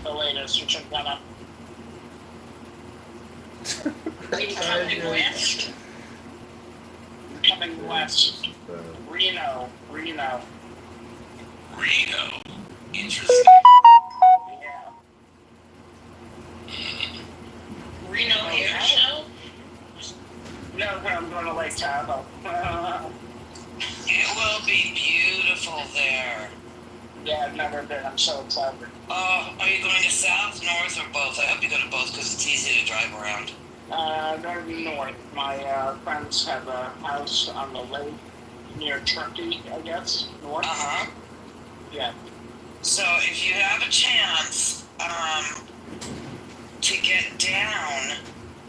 the latest, which I'm gonna. Coming west. Coming west. Reno. Interesting. Yeah. Reno Air Show? No, I'm going to Lake Tahoe. It will be beautiful there. Yeah, I've never been. I'm so excited. Are you going to south, north, or both? I hope you go to both because it's easy to drive around. Going north. My friends have a house on the lake near Turkey, I guess. North. Uh-huh. Yeah. So if you have a chance to get down,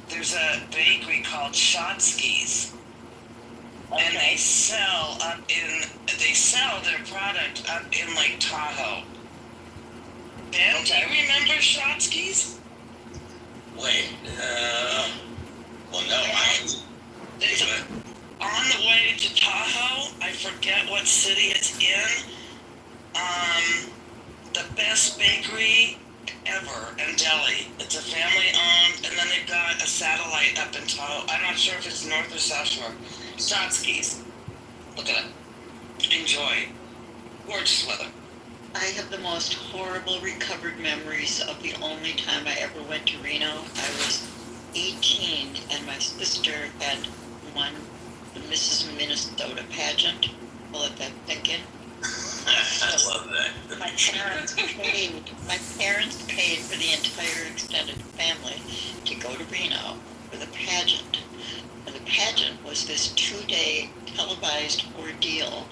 there's a bakery called Shotsky's. Okay. And they sell their product up in Lake Tahoe. Ben, do you remember Shotsky's? Wait, well, no, It's on the way to Tahoe. I forget what city it's in. The best bakery ever in Delhi. It's a family-owned, and then they've got a satellite up in Tahoe. I'm not sure if it's north or south shore. Shotsky's. Look at it. Enjoy. Gorgeous weather. I have the most horrible recovered memories of the only time I ever went to Reno. I was 18 and my sister had won the Mrs. Minnesota pageant. I'll let that sink in. I love that. My parents paid for the entire extended family to go to Reno for the pageant. And the pageant was this 2-day televised ordeal,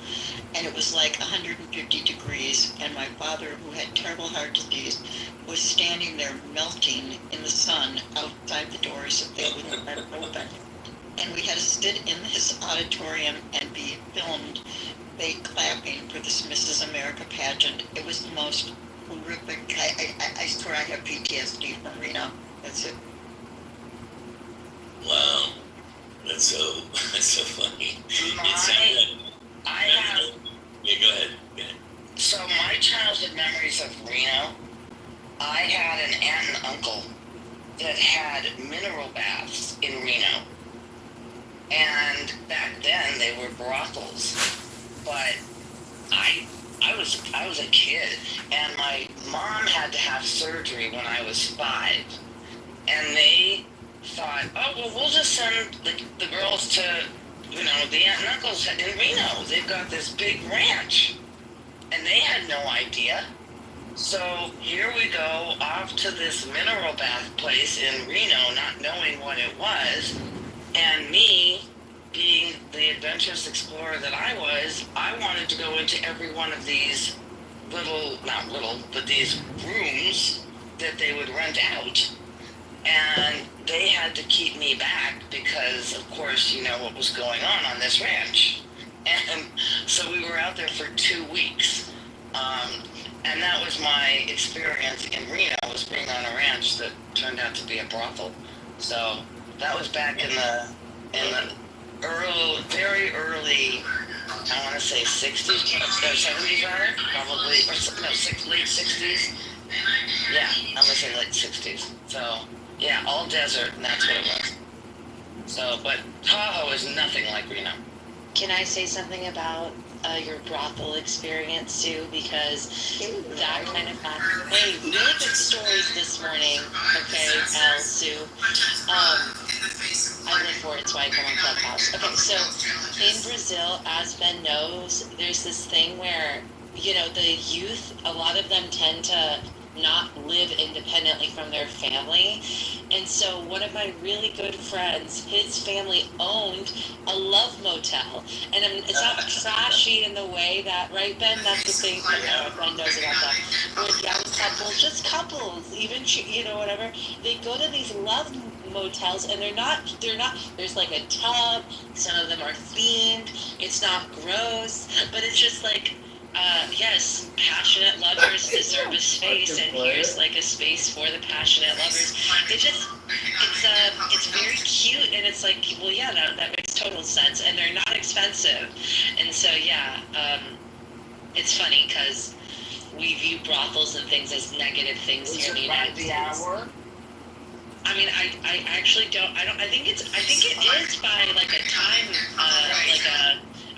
and it was like 150 degrees, and my father, who had terrible heart disease, was standing there melting in the sun outside the doors so they wouldn't let it open. And we had to sit in his auditorium and be filmed, they clapping for this Mrs. America pageant. It was the most horrific. I swear I have PTSD from Reno. That's it. Wow. That's so funny. Yeah, go ahead. So my childhood memories of Reno, I had an aunt and uncle that had mineral baths in Reno. And back then they were brothels. But I was a kid, and my mom had to have surgery when I was 5. And they thought, oh, well, we'll just send the girls to, the aunt and uncles in Reno. They've got this big ranch. And they had no idea. So here we go off to this mineral bath place in Reno, not knowing what it was. And me, being the adventurous explorer that I was, I wanted to go into every one of these these rooms that they would rent out. And they had to keep me back because, of course, you know what was going on this ranch. And so we were out there for 2 weeks. And that was my experience in Reno, was being on a ranch that turned out to be a brothel. So that was back in the very early, I want to say 60s, 70s rather, probably, or late 60s. Yeah, I'm going to say late 60s. So, yeah, all desert, and that's what it was. So, but Tahoe is nothing like Reno. Can I say something about your brothel experience, Sue? Because that kind of hey, really good stories this morning. Okay, Al, Sue. I live for it, so I come on Clubhouse. Okay, so in Brazil, as Ben knows, there's this thing where, the youth, a lot of them tend to not live independently from their family. And so one of my really good friends, his family owned a love motel. And it's not trashy in the way that, right, Ben? That's the thing that Ben knows about that. With young couples, just couples, even, whatever, they go to these love motels, and they're not, there's like a tub, some of them are themed, it's not gross, but it's just like, yes, passionate lovers deserve a space, and here's like a space for the passionate lovers. It's very cute, and it's like, well, yeah, that makes total sense, and they're not expensive, and so yeah, it's funny because we view brothels and things as negative things Is here in the it by United the States. hour? I mean, I actually don't. I think it is by like a time,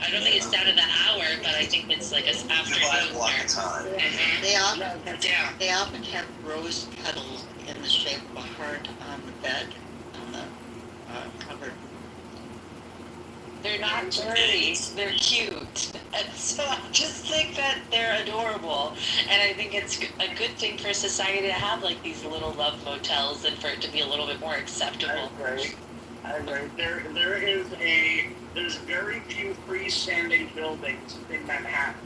I don't think it's down to the hour, but I think it's like a You buy a afternoon. block of time. Mhm. Yeah. They often have rose petals in the shape of a heart on the bed, on the cupboard. They're not dirty, they're cute. And so I just think that they're adorable. And I think it's a good thing for society to have like these little love motels and for it to be a little bit more acceptable. I agree. There's very few freestanding buildings in Manhattan.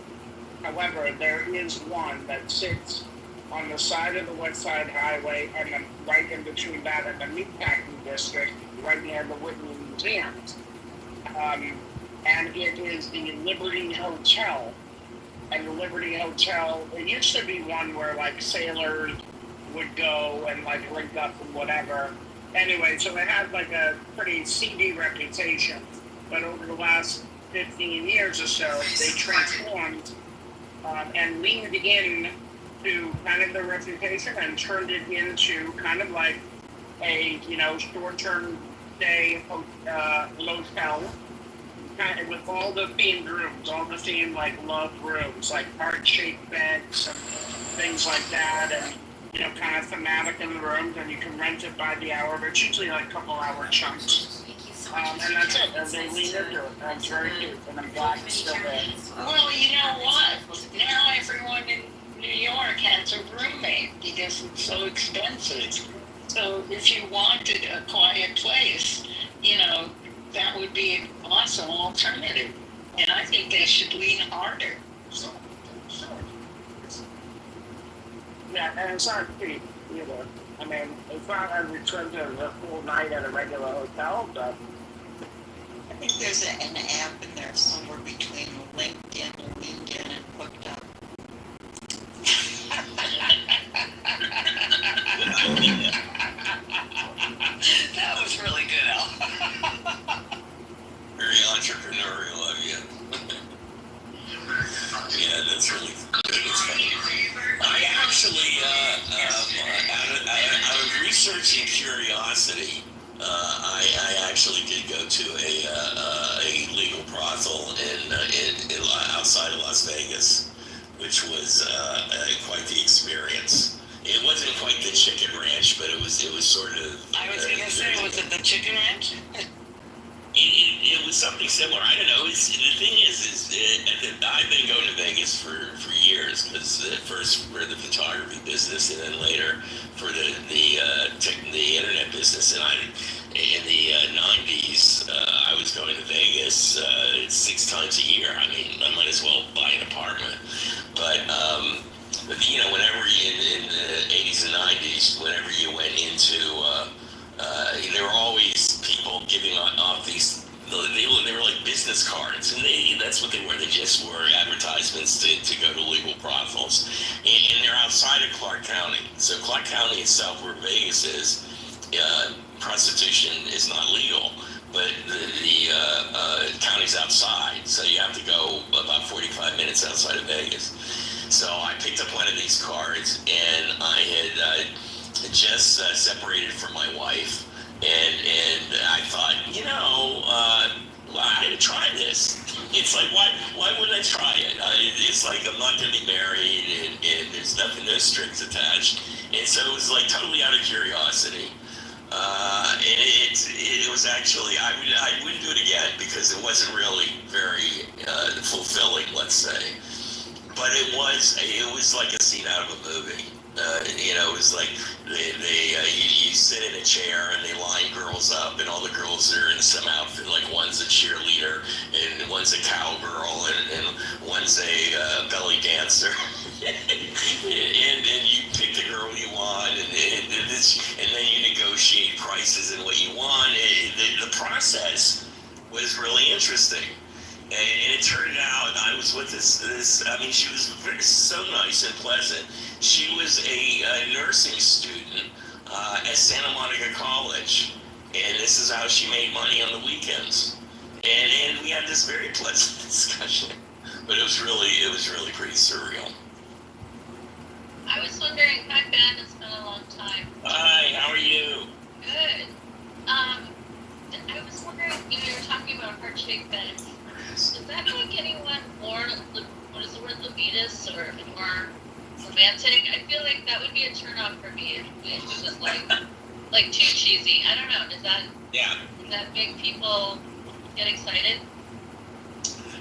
However, there is one that sits on the side of the West Side Highway, and then right in between that and the Meatpacking District, right near the Whitney Museum. And it is the Liberty Hotel. And the Liberty Hotel, it used to be one where like sailors would go and like link up and whatever. Anyway, so it had like a pretty seedy reputation. But over the last 15 years or so, they transformed and leaned in to kind of their reputation and turned it into kind of like a, short-term stay motel, kind of with all the themed rooms, all the themed like love rooms, like heart-shaped beds and things like that, and kind of thematic in the rooms, and you can rent it by the hour, but it's usually like a couple hour chunks. And that's it. And they lean into it. That's very cute. And I'm glad it's still there. Well, you know what? Now everyone in New York has a roommate because it's so expensive. So if you wanted a quiet place, that would be an awesome alternative. And I think they should lean harder. So, yeah, and it's not cheap either. I mean, it's not as expensive as a full night at a regular hotel, but I think there's an app in there somewhere between LinkedIn, and Hooked Up. That was really good, Al. Very entrepreneurial of you. Yeah, that's really good. It's funny. I actually, out of research and curiosity, I actually did go to a legal brothel in outside of Las Vegas, which was quite the experience. It wasn't quite the chicken ranch, but it was sort of. I was gonna say, was it the chicken ranch? It was something similar. I don't know. The thing is I've been going to Vegas for years, because first for the photography business, and then later for the internet business. And in the 90s, I was going to Vegas 6 times a year. I mean, I might as well buy an apartment. But whenever in the 80s and 90s, whenever you went into there were always people giving off these. They were like business cards, and that's what they were. They just were advertisements to go to legal brothels, and they're outside of Clark County. So Clark County itself, where Vegas is, prostitution is not legal, but the county's outside, so you have to go about 45 minutes outside of Vegas. So I picked up one of these cards, and I had just separated from my wife, and I thought, I had to try this. It's like, why would I try it? It's like, I'm not going to be married, and there's no strings attached. And so it was like totally out of curiosity. It was actually, I wouldn't do it again, because it wasn't really very fulfilling, let's say. But it was like a scene out of a movie. It was like you sit in a chair and they line girls up, and all the girls are in some outfit. Like one's a cheerleader, and one's a cowgirl, and one's a belly dancer. and you pick the girl you want, and then you negotiate prices and what you want. The process was really interesting. And it turned out I was with this. I mean, she was so nice and pleasant. She was a nursing student at Santa Monica College, and this is how she made money on the weekends. And we had this very pleasant discussion, but it was really pretty surreal. wondering, hi Ben, it's been a long time. Hi, how are you? Good. I was wondering, you were talking about heart-shaped beds. Does that make anyone more, what is the word, libidos, or more romantic? I feel like that would be a turn-off for me if it was like too cheesy. I don't know. Does that make people get excited?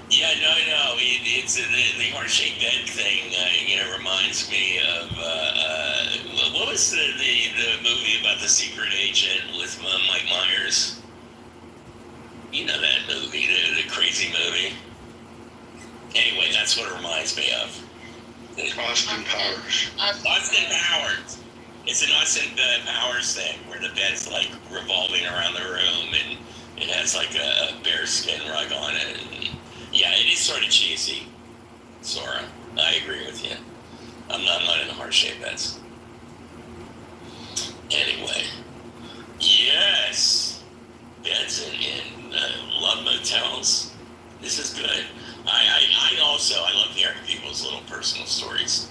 Yeah, no. It's the heart-shaped bed thing. Reminds me of what was the movie about the secret agent with Mike Myers? You know that movie, the crazy movie. Anyway, that's what it reminds me of. Austin Powers. Austin Powers. It's an Austin Powers thing where the bed's like revolving around the room and it has like a bearskin rug on it. And yeah, it is sort of cheesy, Sora. I agree with you. I'm not into heart-shaped beds. Anyway, yes, beds in love motels. This is good. I love hearing people's little personal stories.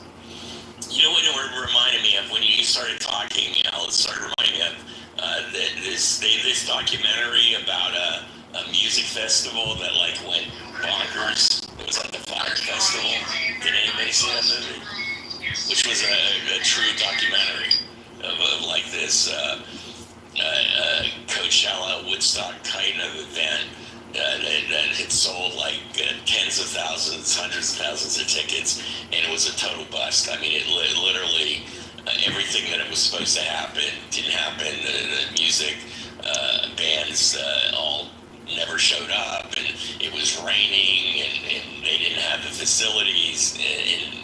You know what it reminded me of when you started talking? It started reminding me of this documentary about a music festival that like went bonkers. It was like the Fire Festival. Did anybody see that movie? Which was a true documentary of like this Coachella, Woodstock kind of event that had sold like tens of thousands, hundreds of thousands of tickets, and it was a total bust. I mean, it literally everything that it was supposed to happen didn't happen. The music bands all never showed up, and it was raining, and they didn't have the facilities, and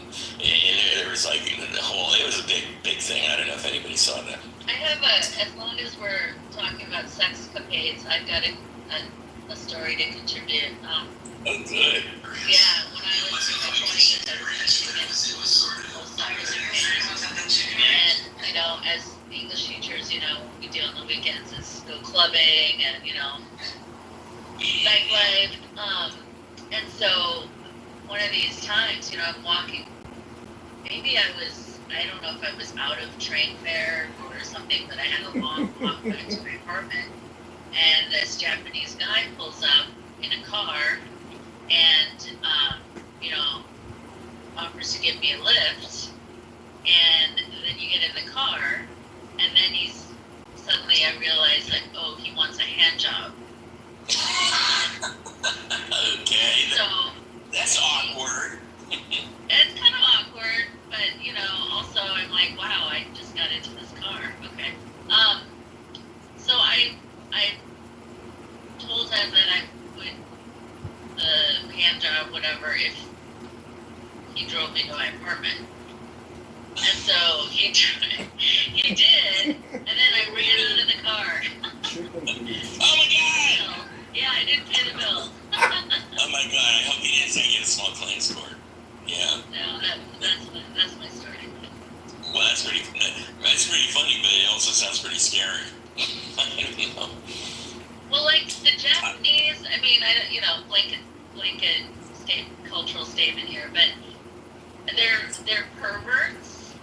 there was like the whole. It was a big thing. I don't know if anybody saw that. I have as long as we're talking about sex capades, I've got a story to contribute. Oh, good. Yeah, when I was in my 20s, I was and as English teachers, what we do on the weekends is go clubbing and nightlife. And so one of these times, I'm walking. Maybe I don't know if I was out of train fare or something, but I had a long walk back to my apartment. And this Japanese guy pulls up in a car and, offers to give me a lift. And then you get in the car, and then suddenly I realize, like, oh, he wants a hand job. Okay. So that's awkward. It's kind of awkward, but, also I'm like, wow, I just got into this car. Okay. So I told him that I would hand job whatever if he drove me to my apartment. And so he did, and then I ran out of the car. Oh my God! Yeah, I didn't pay the bill. Oh my God! I hope he didn't get a small claims court. Yeah. No, that's my story. Well, that's pretty funny, but it also sounds pretty scary. I don't know. Well, like the Japanese, I mean, blanket cultural statement here, but they're perverts,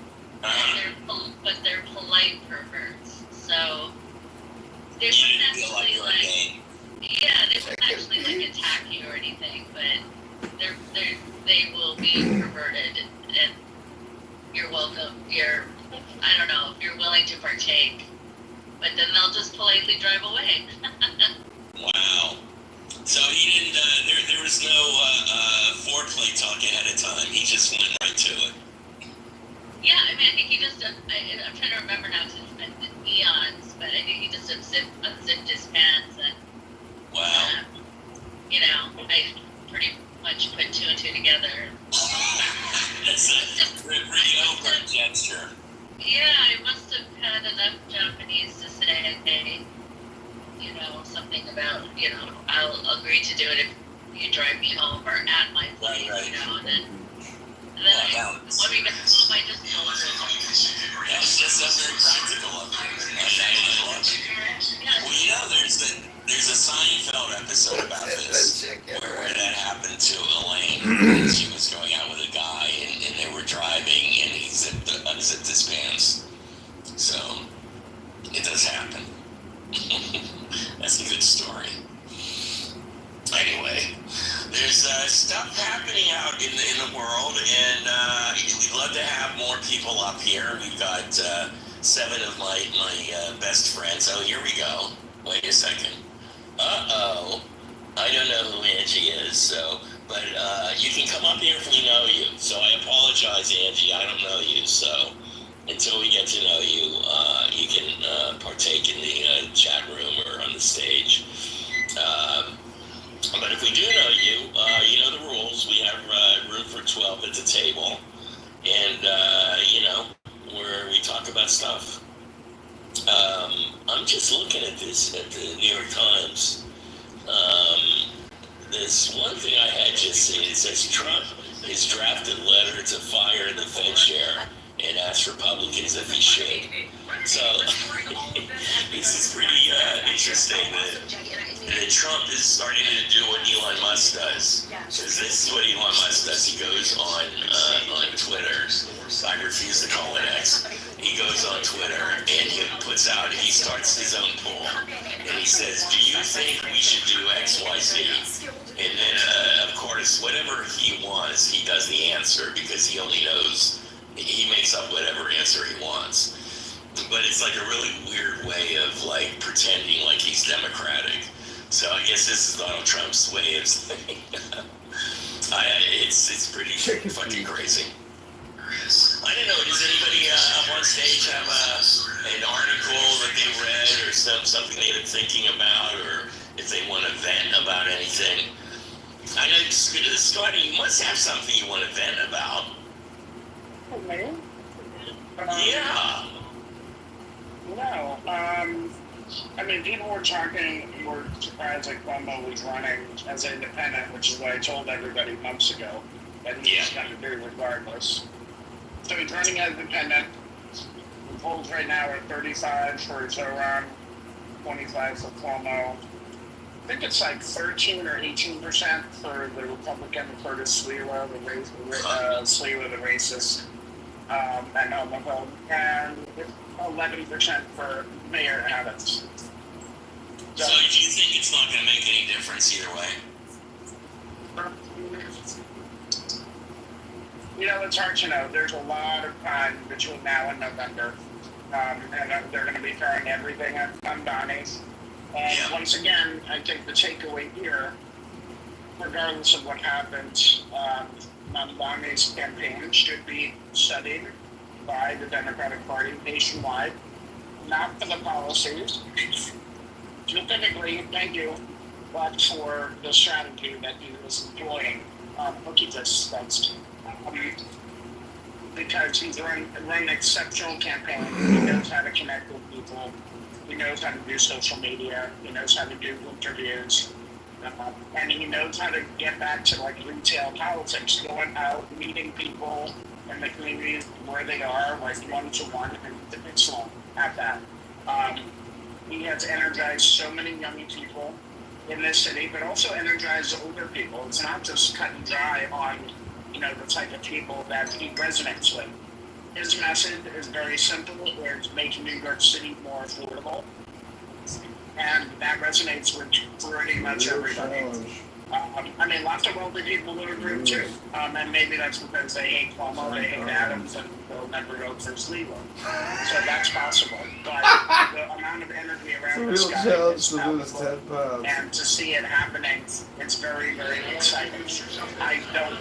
but they're polite perverts. So they wouldn't actually they wouldn't actually attack you or anything, but they will be perverted, and you're welcome. I don't know if you're willing to partake. But then they'll just politely drive away. Wow. So he didn't, there was no foreplay talk ahead of time. He just went right to it. Yeah, I mean, I think he just, I'm trying to remember now, because it's been eons, but I think he just unzipped his pants and, wow. I pretty much put two and two together. That's a pretty overt gesture. Yeah, I must have had enough Japanese to say, something about, I'll agree to do it if you drive me home or at my place, and then when we got home, I just told her. That's just so very practical of you. Well, there's a Seinfeld episode about this, where that happened to Elaine. She was going out with a guy, and they were driving, and he unzipped stuff happening out in the world, and we'd love to have more people up here. We've got 7 of my best friends. Oh, here we go. Wait a second. Uh-oh. I don't know who Angie is, so, but you can come up here if we know you. So I apologize, Angie, I don't know you, so until we get to know you, you can partake in the chat room or on the stage. But if we do know you, you know the rules. We have room for 12 at the table, and where we talk about stuff. I'm just looking at this at the New York Times. There's one thing I had just seen. It says Trump has drafted a letter to fire the Fed chair and asked Republicans if he should. So this is pretty interesting that Trump is starting to do what Elon Musk does. Because this is what Elon Musk does. He goes on Twitter. I refuse to call it X. He goes on Twitter and he starts his own poll. And he says, do you think we should do X, Y, Z? And then, of course, whatever he wants, he does the answer because he only knows, he makes up whatever answer he wants. But it's like a really weird way of like pretending like he's democratic. So I guess this is Donald Trump's way of saying it's pretty fucking crazy. I don't know, does anybody up on stage have an article that they read or something they've been thinking about, or if they want to vent about anything? I know, Scotty, you must have something you want to vent about. Me? Yeah. No. I mean, people were surprised that Cuomo was running as independent, which is what I told everybody months ago that he was going to do regardless. So he's running as independent. The polls right now are 35 for Zoran, 25 for Cuomo. I think it's like 13 or 18% for the Republican Curtis Sliwa, the racist and homophobe, and 11% for Mayor Adams. So do you think it's not going to make any difference either way? You know, it's hard to know. There's a lot of time between now and November, and they're going to be throwing everything at Donnie. And once again, I think the takeaway here, regardless of what happens, Mamdani's campaign should be studied by the Democratic Party nationwide, not for the policies, specifically, thank you, but for the strategy that he was employing. Look at this, because he's run an exceptional campaign. He knows how to connect with people. He knows how to do social media. He knows how to do interviews. And he knows how to get back to like retail politics, going out, meeting people in the communities where they are, like one-to-one, and excellent at that. He has energized so many young people in this city, but also energized older people. It's not just cut and dry on, the type of people that he resonates with. His message is very simple. It's making New York City more affordable. And that resonates with pretty much everybody. Lots of wealthy people would agree too. And maybe that's because they hate Cuomo, they hate Adams, and they'll never vote for Sliwa. So that's possible. But the amount of energy around this guy is palpable. And to see it happening, it's very, very exciting. I don't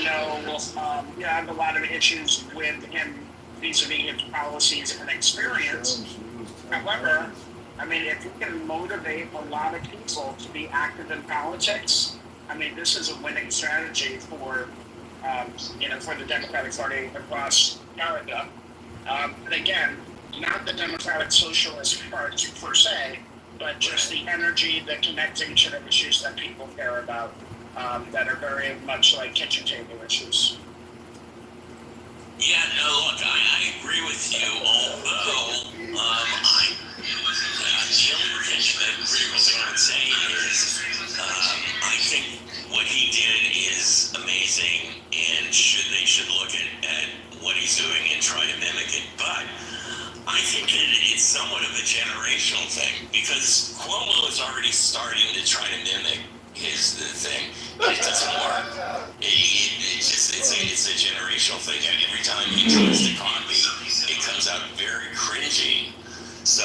know. I have a lot of issues with him vis-a-vis his policies and experience. However, if you can motivate a lot of people to be active in politics, this is a winning strategy for the Democratic Party across America. And again, not the Democratic Socialist Party per se, but just the energy, the connecting to the issues that people care about that are very much like kitchen table issues. Yeah, no, look, I agree with you, although the only critical thing I would say is I think what he did is amazing, and they should look at what he's doing and try to mimic it. But I think that it's somewhat of a generational thing, because Cuomo is already starting to try to mimic is the thing, but it doesn't work. It's a generational thing. Every time he tries to copy, it comes out very cringy. So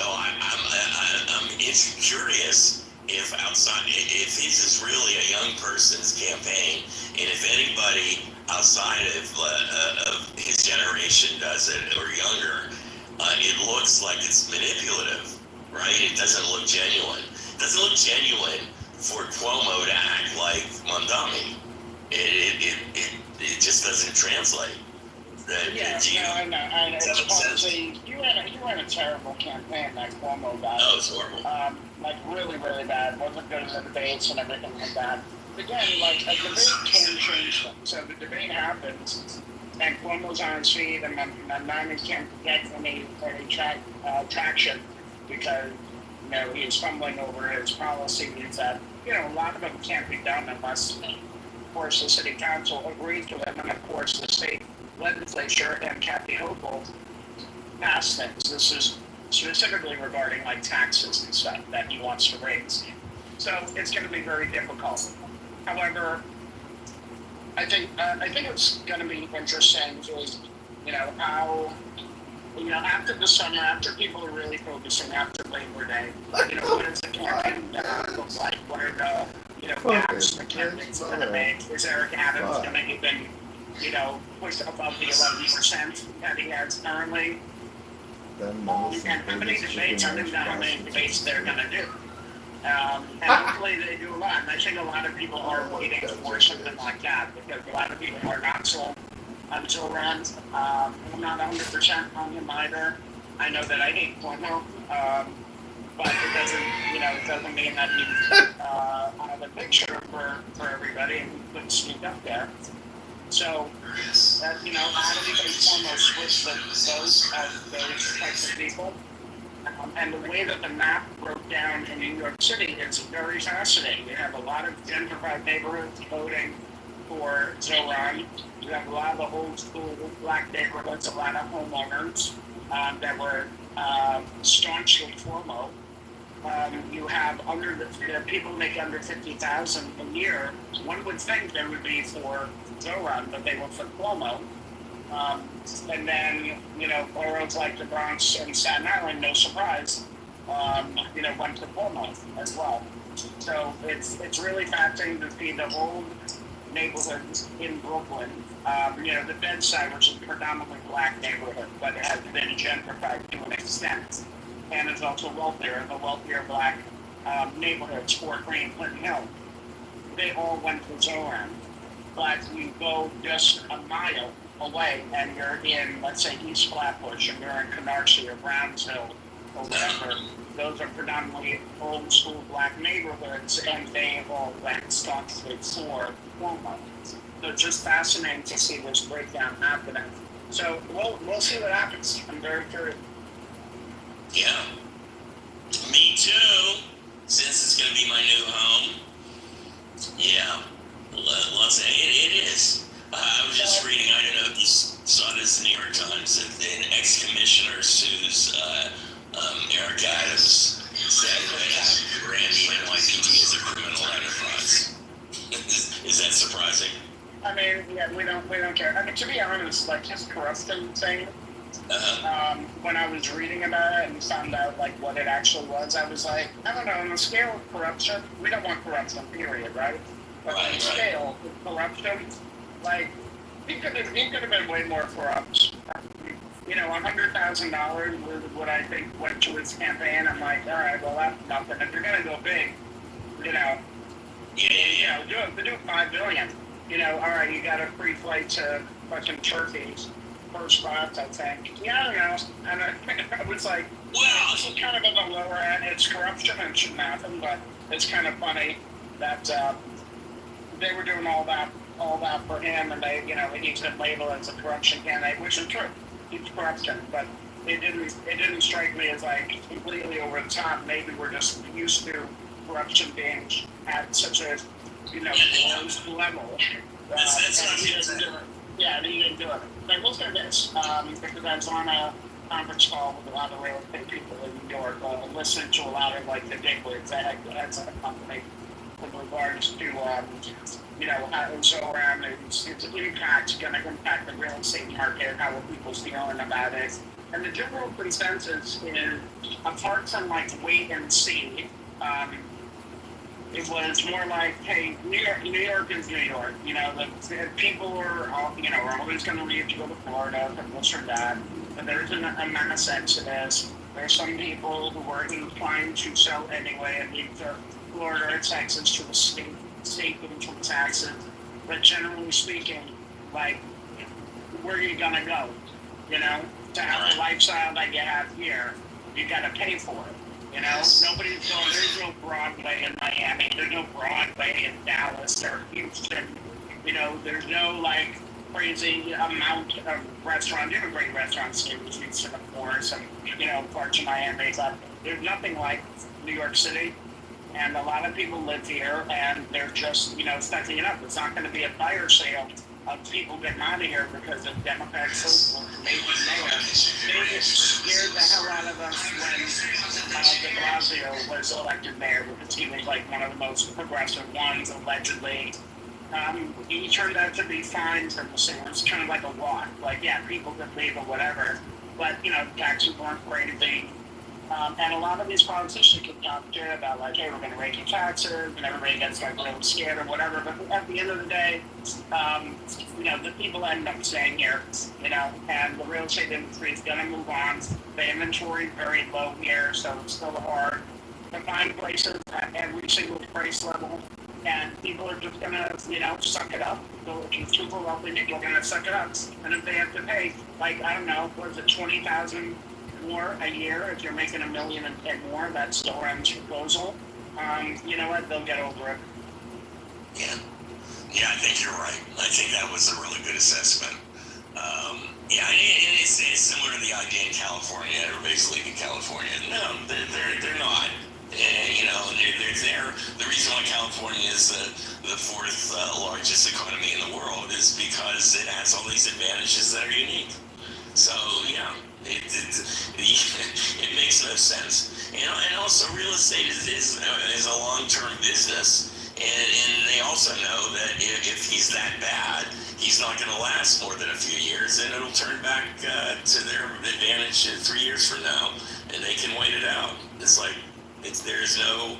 it's curious if his is really a young person's campaign, and if anybody outside of his generation does it or younger, it looks like it's manipulative, right? It doesn't look genuine. It doesn't look genuine for Cuomo to act like Mondami. It just doesn't translate. I know. You ran a terrible campaign, that Cuomo guy. Oh, it's horrible. Like really, really bad. Wasn't good in the debates and everything like that. Again, like a debate can change things. So the debate happens, and Cuomo's on his feet, and then he can't get any traction because he's fumbling over his policies that a lot of them can't be done unless, of course, the city council agrees to them, and of course the state legislature and Kathy Hochul pass things. This is specifically regarding like taxes and stuff that he wants to raise. So it's going to be very difficult. However, I think it's going to be interesting is how after the summer, after people are really focusing after Labor Day, what does the campaign look like? What are the gaps the candidates are going to make? Is Eric Adams going to even push above the 11% that he has currently? And how many debates they're going to do? And hopefully they do a lot. And I think a lot of people are waiting for something like that because a lot of people are not sold on Joe Rand. I'm not 100% on him either. I know that I hate Cuomo, but it doesn't mean that he's out of the picture for everybody and he couldn't sneak up there. So, how do we make Cuomo switch those types of people? And the way that the map broke down in New York City is very fascinating. You have a lot of gentrified neighborhoods voting for Zoran. You have a lot of the old school black neighborhoods, a lot of homeowners that were staunchly Cuomo. You have the people make under $50,000 a year. One would think they would be for Zoran, but they were for Cuomo. And then, boroughs like the Bronx and Staten Island, no surprise, went to Cuomo as well. So it's really fascinating to see the old neighborhoods in Brooklyn. The Bedside, which is a predominantly black neighborhood, but it has been gentrified to an extent, and is also wealthier. The wealthier black neighborhoods, Fort Greene, Clinton Hill, they all went to Zoran. But you go just a mile away and you're in, let's say, East Flatbush, and you're in Canarsie or Brownsville or whatever. Those are predominantly old school black neighborhoods, and they all went staunchly for Cuomo. So it's just fascinating to see this breakdown happening. So we'll see what happens. I'm very curious. Yeah, me too. Since it's going to be my new home. Yeah, it is. I was just reading, I don't know if you saw this in the New York Times, an ex-commissioner sues Eric Adams, said that branding NYPD is a criminal enterprise. Is that surprising? I mean, yeah, we don't care. I mean, to be honest, like his corruption thing, when I was reading about it and found out like what it actually was, I was like, I don't know, on the scale of corruption, we don't want corruption, period, right? But on the scale of corruption, like, he could have been way more corrupt. $100,000 was what I think went to his campaign. I'm like, all right, well, that's nothing. If you're gonna go big, do $5 billion. All right, you got a free flight to fucking Turkey, first class, I think. Yeah, I don't know. And I was like, well, this is kind of on the lower end. It's corruption and it shouldn't happen, but it's kind of funny that they were doing all that for him, and he's been labeled as a corruption candidate, which is true. He's corruption, but it didn't strike me as like completely over the top. Maybe we're just used to corruption being at such a lowest level. He didn't do it. Yeah, he didn't do it. But we'll say this, because I was on a conference call with a lot of real estate people in New York, listened to a lot of like the bigwigs that had a company. with regards to, how it's around, its impact, going to impact the real estate market, how are people feeling about it. And the general consensus is, apart from like wait and see, it was more like, hey, New York is New York. The people are always going to leave to go to Florida for this or that. But there's a mass exodus. There's some people who are inclined to sell anyway and leave to Florida or Texas to the state income taxes. But generally speaking, like, where are you going to go? To have the lifestyle that you have here, you got to pay for it. Nobody's going, there's no Broadway in Miami, there's no Broadway in Dallas or Houston. There's no like crazy amount of restaurants. You have great restaurants in Houston, of course, and parts of Miami, but there's nothing like New York City. And a lot of people live here, and they're just sucking it up. It's not going to be a fire sale of people getting out of here because of Democrat social maybe mayor. They scared the hell out of us when de Blasio was elected mayor, because he was like one of the most progressive ones, allegedly. He turned out to be fine from the city. It was kind of like a walk. Like, yeah, people could leave or whatever, but taxes weren't crazy. And a lot of these politicians can talk shit about like, hey, we're going to raise your taxes, and everybody gets like really scared or whatever. But at the end of the day, the people end up staying here, and the real estate industry is going to move on. The inventory is very low here, so it's still hard to find places at every single price level. And people are just going to, suck it up. So if you're super wealthy, people are going to suck it up. And if they have to pay, like, I don't know, what is it, $20,000 more a year, if you're making $1 million and more, that's still R's proposal. You know what? They'll get over it. Yeah, I think you're right. I think that was a really good assessment. And it's similar to the idea in California. Everybody's leaving California. No, they're not. They're there. The reason why California is the fourth largest economy in the world is because it has all these advantages that are unique. So, it makes no sense. And also real estate is a long-term business. And they also know that if he's that bad, he's not going to last more than a few years, and it'll turn back to their advantage 3 years from now, and they can wait it out. It's like, there's no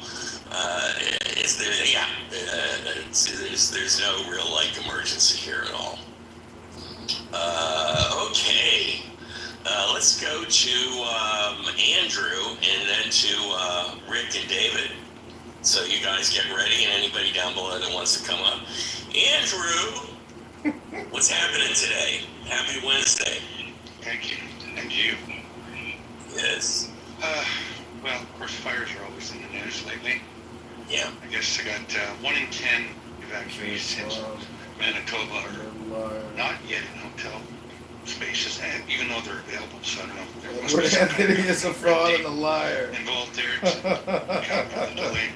real like emergency here at all. Okay. Let's go to Andrew and then to Rick and David. So you guys get ready, and anybody down below that wants to come up. Andrew, what's happening today? Happy Wednesday. Thank you. And you? Yes. Well, of course, fires are always in the news lately. Yeah. I guess I got 1 in 10 evacuees in Manitoba are not yet in hotel spaces, and even though they're available, so I don't know. There must be some kind Anthony is a fraud and a liar. involved there to account for the delay.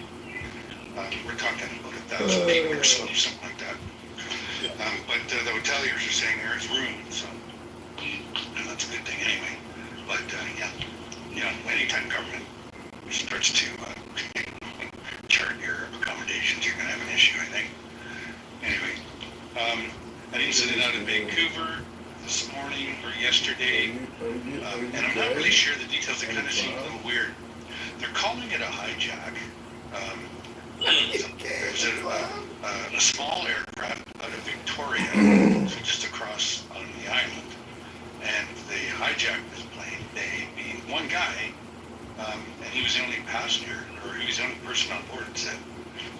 We're talking about 1,000 people or so, something like that. But the hoteliers are saying there is room, so that's a good thing anyway. But anytime government starts to chart your accommodations, you're going to have an issue, I think. Anyway, an incident out in Vancouver this morning or yesterday, and I'm not really sure the details. It kind of seemed a little weird. They're calling it a hijack. There's a small aircraft out of Victoria, so just across on the island, and they hijacked this plane. They being one guy, and he was the only passenger, or he was the only person on board. It said.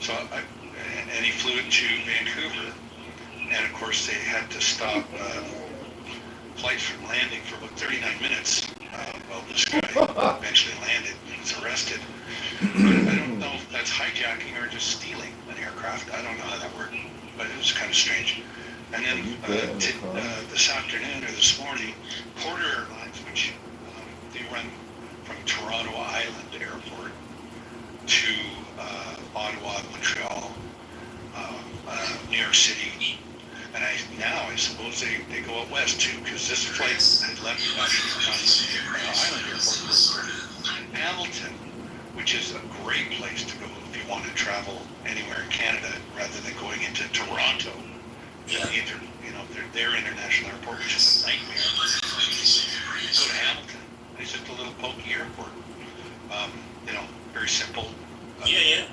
So, and he flew into Vancouver, and of course they had to stop flights from landing for about 39 minutes. Well, this guy eventually landed and was arrested. But I don't know if that's hijacking or just stealing an aircraft. I don't know how that worked, but it was kind of strange. And then this afternoon or this morning, Porter Airlines, which they run from Toronto Island Airport to Ottawa, Montreal, New York City, and I suppose they go out west too, because this flight had left from Island Airport, Hamilton, which is a great place to go if you want to travel anywhere in Canada rather than going into Toronto. Yeah. Their international airport, which is a nightmare. Go to Hamilton. It's just a little pokey airport. Very simple. Yeah.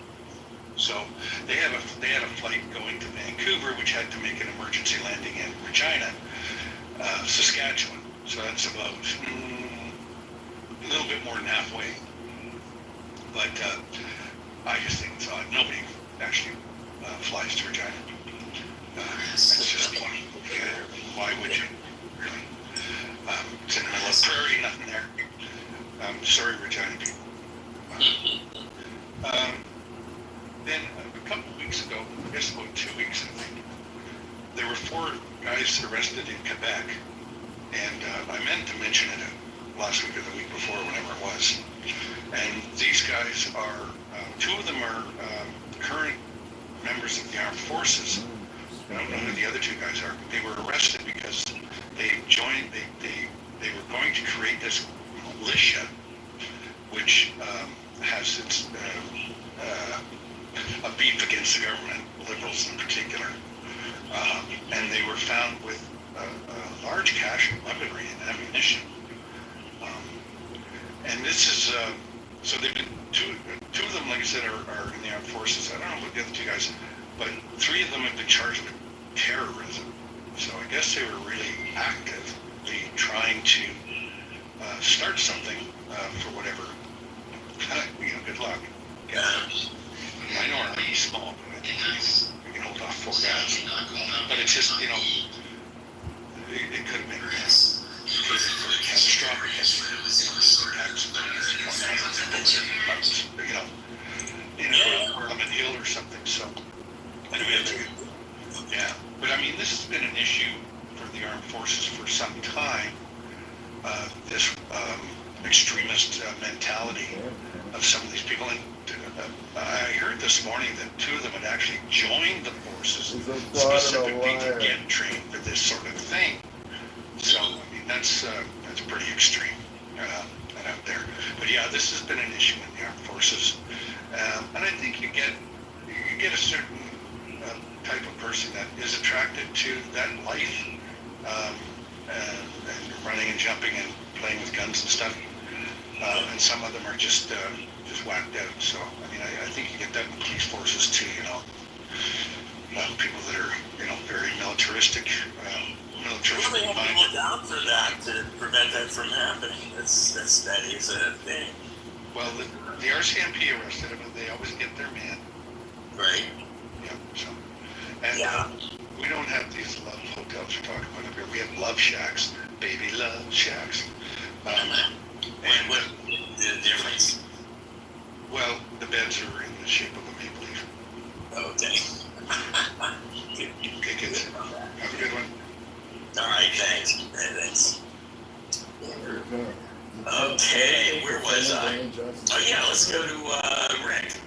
So they had a flight going to Vancouver, which had to make an emergency landing in Regina, Saskatchewan. So that's about a little bit more than halfway. But I just think it's odd. Nobody actually flies to Regina. It's just why would you, really? It's in the middle of prairie, nothing there. Sorry, Regina people. Then a couple of weeks ago, I guess about 2 weeks, I think, there were 4 guys arrested in Quebec, and I meant to mention it last week or the week before, whenever it was. And these guys are, 2 of them are current members of the armed forces. I don't know who the other 2 guys are. They were arrested because they were going to create this militia, which has its a beef against the government, liberals in particular. And they were found with a large cache of weaponry and ammunition. And this is, so they've been, two of them, like I said, are in the armed forces. I don't know what the other 2 guys, but 3 of them have been charged with terrorism. So I guess they were really actively trying to start something for whatever. Good luck. Yeah. I know our army's small, but I think we can hold off 4 guys. But it's just, it could have been very catastrophic. Parliament Hill or something. So, anyway, yeah. But I mean, this has been an issue for the armed forces for some time. This extremist mentality of some of these people. And I heard this morning that 2 of them had actually joined the forces specifically to get trained for this sort of thing. So, I mean, that's pretty extreme out there. But yeah, this has been an issue in the armed forces. And I think you get a certain type of person that is attracted to that life, and running and jumping and playing with guns and stuff. And some of them are just whacked out. So, I mean, I think you get that in police forces too, people that are, very militaristic. Well, they have to look out for that to prevent that from happening. That is a thing. Well, the RCMP arrested them, and they always get their man. Right. Yeah. So, and we don't have these love hotels you're talking about up here. We have love shacks, baby love shacks. And what the difference? Well, the beds are in the shape of a maple leaf. Okay. Okay, kids. Have a good one. All right, thanks. Okay, where was I? Oh yeah, let's go to Rick.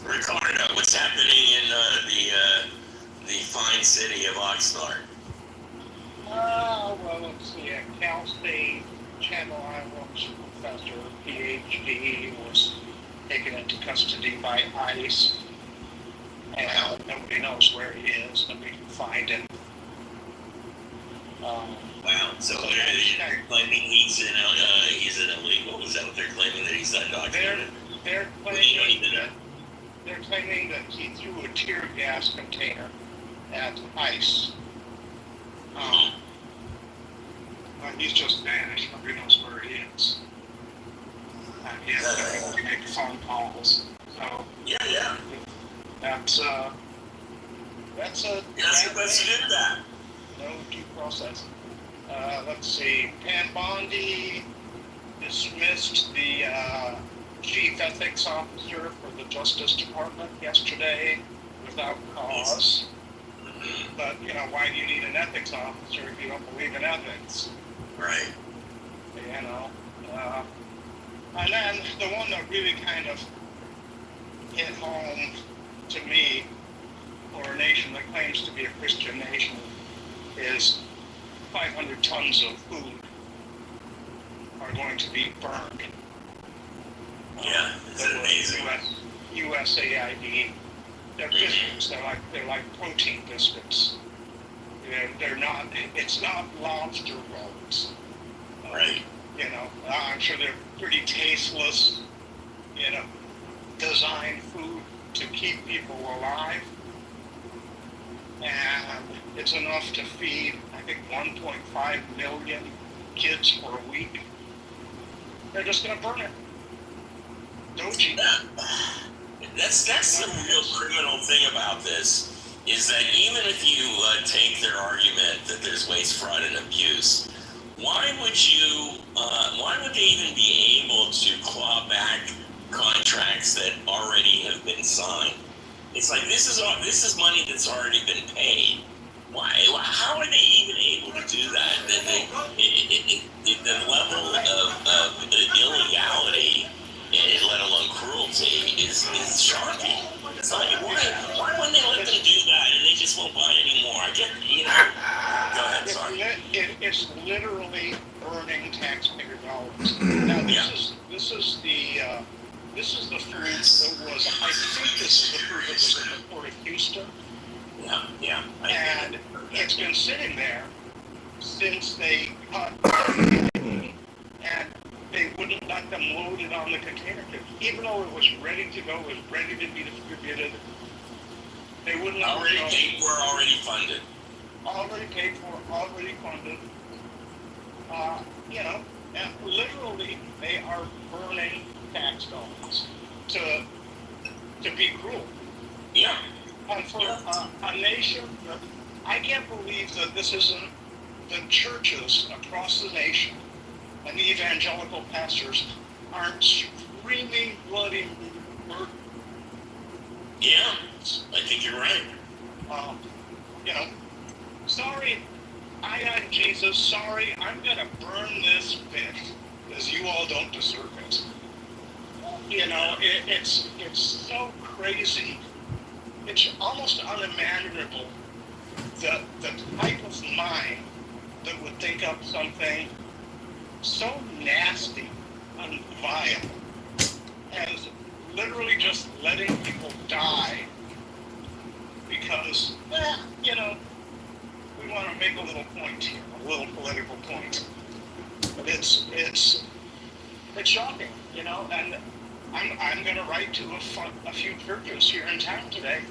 Ricardo, what's happening in the fine city of Oxnard? Well, let's see. At Cal State, Channel Islands professor, PhD, was taken into custody by ICE, and nobody knows where he is. Nobody can find him. Wow. So they're claiming he's an illegal. Is that what they're claiming, that he's undocumented? They're claiming that he threw a tear gas container at ICE. He's just vanished. Nobody knows where he is. He has to make phone calls. So Yeah. that's a. You're not supposed to do that. No due process. Let's see. Pam Bondi dismissed the chief ethics officer for the Justice Department yesterday without cause. But, why do you need an ethics officer if you don't believe in ethics? Right. And then the one that really kind of hit home to me, for a nation that claims to be a Christian nation, is 500 tons of food are going to be burned. Yeah, is it amazing? USAID. They're biscuits. They're like protein biscuits. They're not. It's not lobster rolls. Right. I'm sure they're pretty tasteless. Designed food to keep people alive, and it's enough to feed, I think, 1.5 million kids for a week. They're just going to burn it. Doji. That's the real criminal thing about this, is that even if you take their argument that there's waste, fraud, and abuse, why would they even be able to claw back contracts that already have been signed? It's like this is money that's already been paid. Why? How are they even able to do that? The level of illegality, let alone cruelty, is shocking. It's like why wouldn't they let them do that and they just won't buy anymore? I get Go ahead, sorry. It's literally burning taxpayer dollars. Now this is the food that was. I think this is the food that was in the port of Houston. Yeah. And it's been sitting there since they cut, and they wouldn't let them load it on the container ship, even though it was ready to go, it was ready to be distributed. They wouldn't let already them go. Paid for, already funded. Already paid for, already funded. And literally they are burning tax dollars to be cruel. Yeah. And for a nation, I can't believe that this isn't the churches across the nation and the evangelical pastors aren't screaming bloody murder. Yeah, I think you're right. Sorry, I am Jesus. Sorry, I'm gonna burn this fish because you all don't deserve it. It's so crazy. It's almost unimaginable the type of mind that would think up something so nasty and vile as literally just letting people die because, we want to make a little point here, a little political point. But it's shocking, and I'm going to write to a few churches here in town today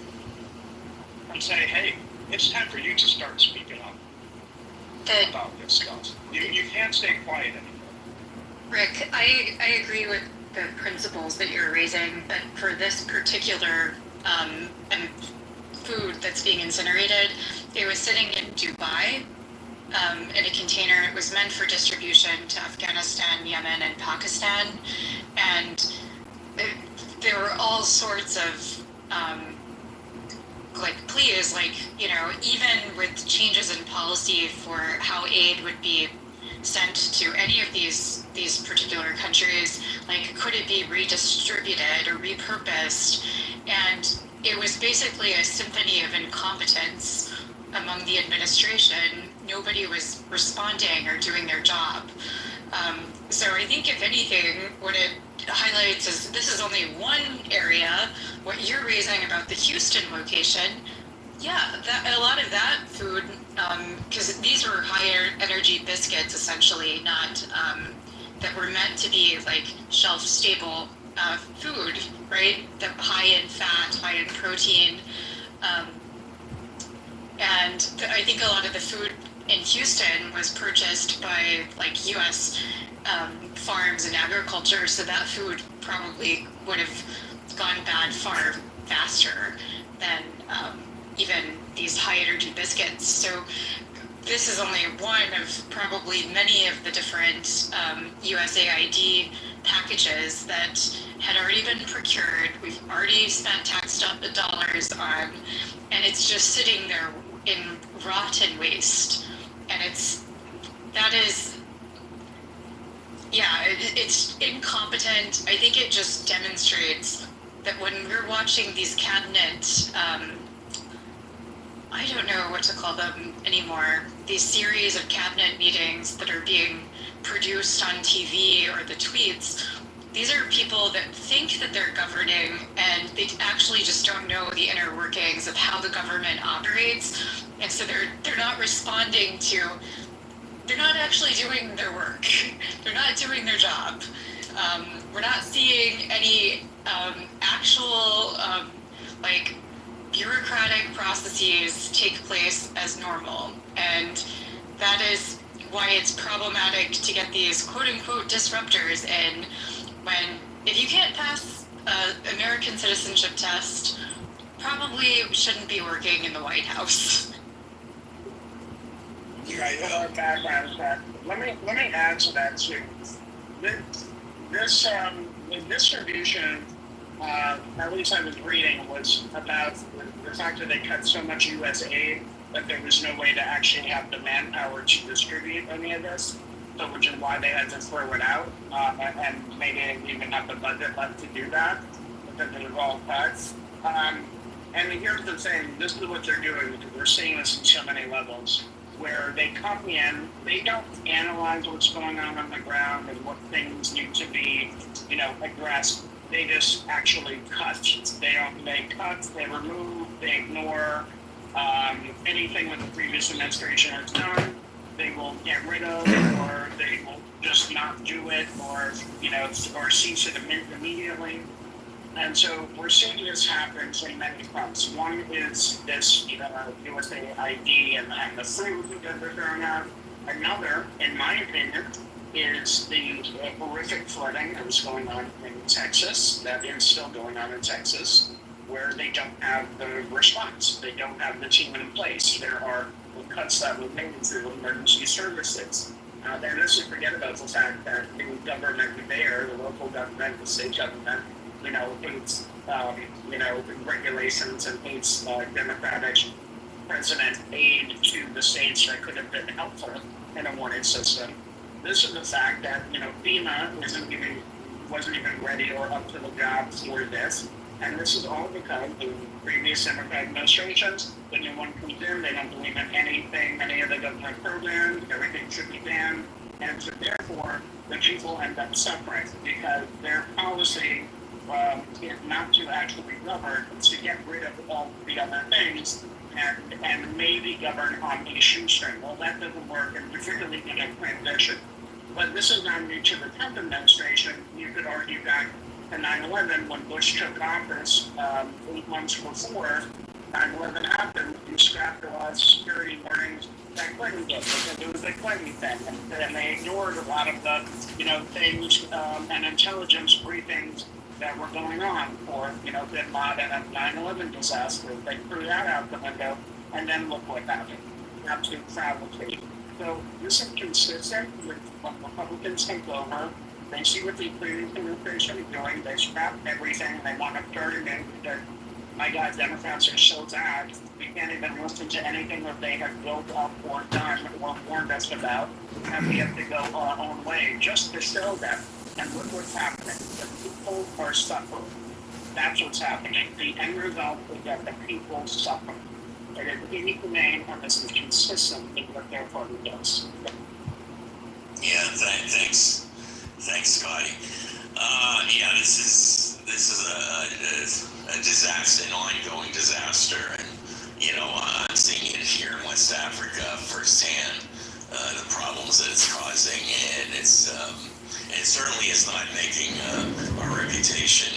and say, hey, it's time for you to start speaking up about this stuff. You can't stay quiet anymore. Rick, I agree with the principles that you're raising, but for this particular food that's being incinerated, it was sitting in Dubai in a container. It was meant for distribution to Afghanistan, Yemen, and Pakistan, and there were all sorts of pleas, even with changes in policy for how aid would be sent to any of these particular countries, could it be redistributed or repurposed? And it was basically a symphony of incompetence among the administration. Nobody was responding or doing their job. So I think, if anything, what it highlights is this is only one area. What you're raising about the Houston location, a lot of that food, because these were higher energy biscuits, essentially, not that were meant to be shelf stable food, right? The high in fat, high in protein, and I think a lot of the food in Houston was purchased by U.S. Farms and agriculture, so that food probably would have gone bad far faster than even these high energy biscuits. So this is only one of probably many of the different USAID packages that had already been procured. We've already spent tax dollars on, and it's just sitting there in rot and waste. And it's incompetent. I think it just demonstrates that when we're watching these cabinet, I don't know what to call them anymore, these series of cabinet meetings that are being produced on TV, or the tweets, these are people that think that they're governing, and they actually just don't know the inner workings of how the government operates, and so they're not responding to. They're not actually doing their work. They're not doing their job. We're not seeing any actual like bureaucratic processes take place as normal, and that is why it's problematic to get these quote-unquote disruptors in when, if you can't pass an American citizenship test, probably shouldn't be working in the White House. Right, background check. Let me add to that too. This the distribution, at least I was reading, was about the fact that they cut so much U.S. aid that there was no way to actually have the manpower to distribute any of this. So, which is why they had to throw it out, and maybe they didn't even have the budget left to do that, because it was all cuts. And here's the thing: this is what they're doing. We're seeing this in so many levels, where they come in, they don't analyze what's going on the ground and what things need to be, addressed. They just actually cut. They cut, they remove, they ignore anything that the previous administration has done. They will get rid of, or they will just not do it, or cease it immediately. And so we're seeing this happen in many fronts. One is this, USA ID and the food that they're throwing out. Another, in my opinion, is the horrific flooding that was going on in Texas, that is still going on in Texas, where they don't have the response. They don't have the team in place. There are cuts that were made through emergency services. Then let's just forget about the fact that the government there, the local government, the state government, hates, regulations and hates democratic president aid to the states that could have been helpful in a warning system. This is the fact that, FEMA wasn't even ready or up to the job for this. And this is all because the previous Democratic administrations, the new one comes in, they don't believe in anything, any of the government programs, everything should be banned. And so therefore, the people end up suffering because their policy is not to actually govern, it's to get rid of all the other things and maybe govern on a shoestring. Well, that doesn't work, and particularly in a transition. But this is not new to the Trump administration. You could argue back to 9/11 when Bush took office 8 months before 9/11 happened, you scrapped a lot of security warnings that Clinton did because it was a Clinton thing, and they ignored a lot of the things and intelligence briefings that were going on for Bin Laden and 9/11 disaster. They threw that out the window, and then look what happened. Absolute travesty. So this is consistent with what Republicans take over. They see what the previous administration is doing. They scrap everything, and they want to start again because, my God, Democrats are so bad. We can't even listen to anything that they have built up or done or warned us about, and we have to go our own way just to show them. And look what's happening. The people are suffering. That's what's happening. The end result is that the people suffer. It is inhumane, and this is consistent with what their party does. Yeah, thanks, Scotty. This is a disaster, an ongoing disaster, and I'm seeing it here in West Africa firsthand. The problems that it's causing, and it certainly is not making our reputation.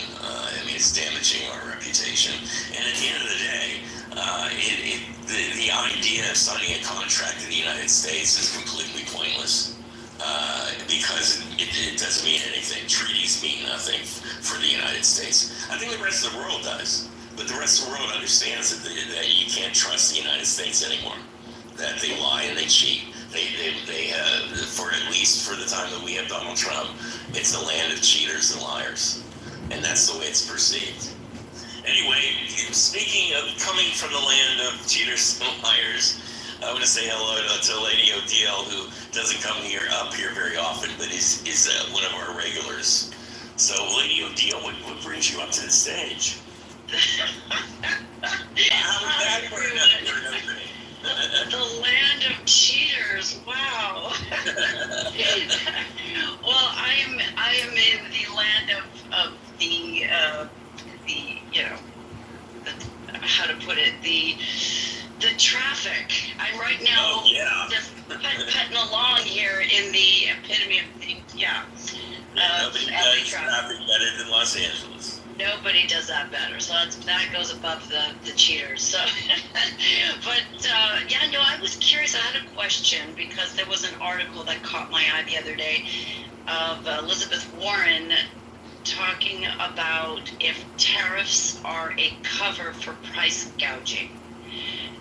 It's damaging our reputation. And at the end of the day, the idea of signing a contract in the United States is completely pointless because it doesn't mean anything. Treaties mean nothing for the United States. I think the rest of the world does, but the rest of the world understands that you can't trust the United States anymore. That they lie and they cheat. They for at least for the time that we have Donald Trump, it's the land of cheaters and liars, and that's the way it's perceived. Anyway, speaking of coming from the land of cheaters and liars, I want to say hello to Lady ODL, who doesn't come up here very often, but is one of our regulars. So, Lady ODL, what brings you up to the stage? The land of cheaters. Wow. Well, I am in the land put it, the traffic. I'm right now just putting along here in the epitome of things. Yeah. Nobody does traffic better than Los Angeles. Nobody does that better. So that goes above the cheaters. So, but yeah, no, I was curious. I had a question because there was an article that caught my eye the other day of Elizabeth Warren talking about if tariffs are a cover for price gouging.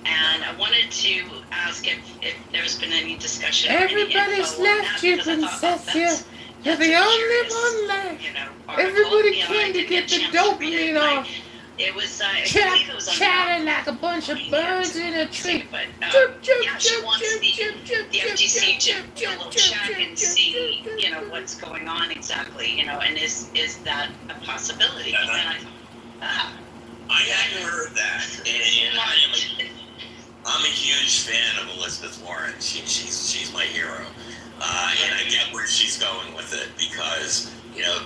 And I wanted to ask if there's been any discussion. Everybody's left you, princess. You're the only one left. Everybody came to get the dopamine off. It was, I believe it was on Chatting like a bunch of birds in a tree. But yeah, she wants the FTC to do a little check and see, what's going on exactly, and is that a possibility? And I thought, I hadn't heard that. And I'm a huge fan of Elizabeth Warren. She's my hero. And I get where she's going with it because,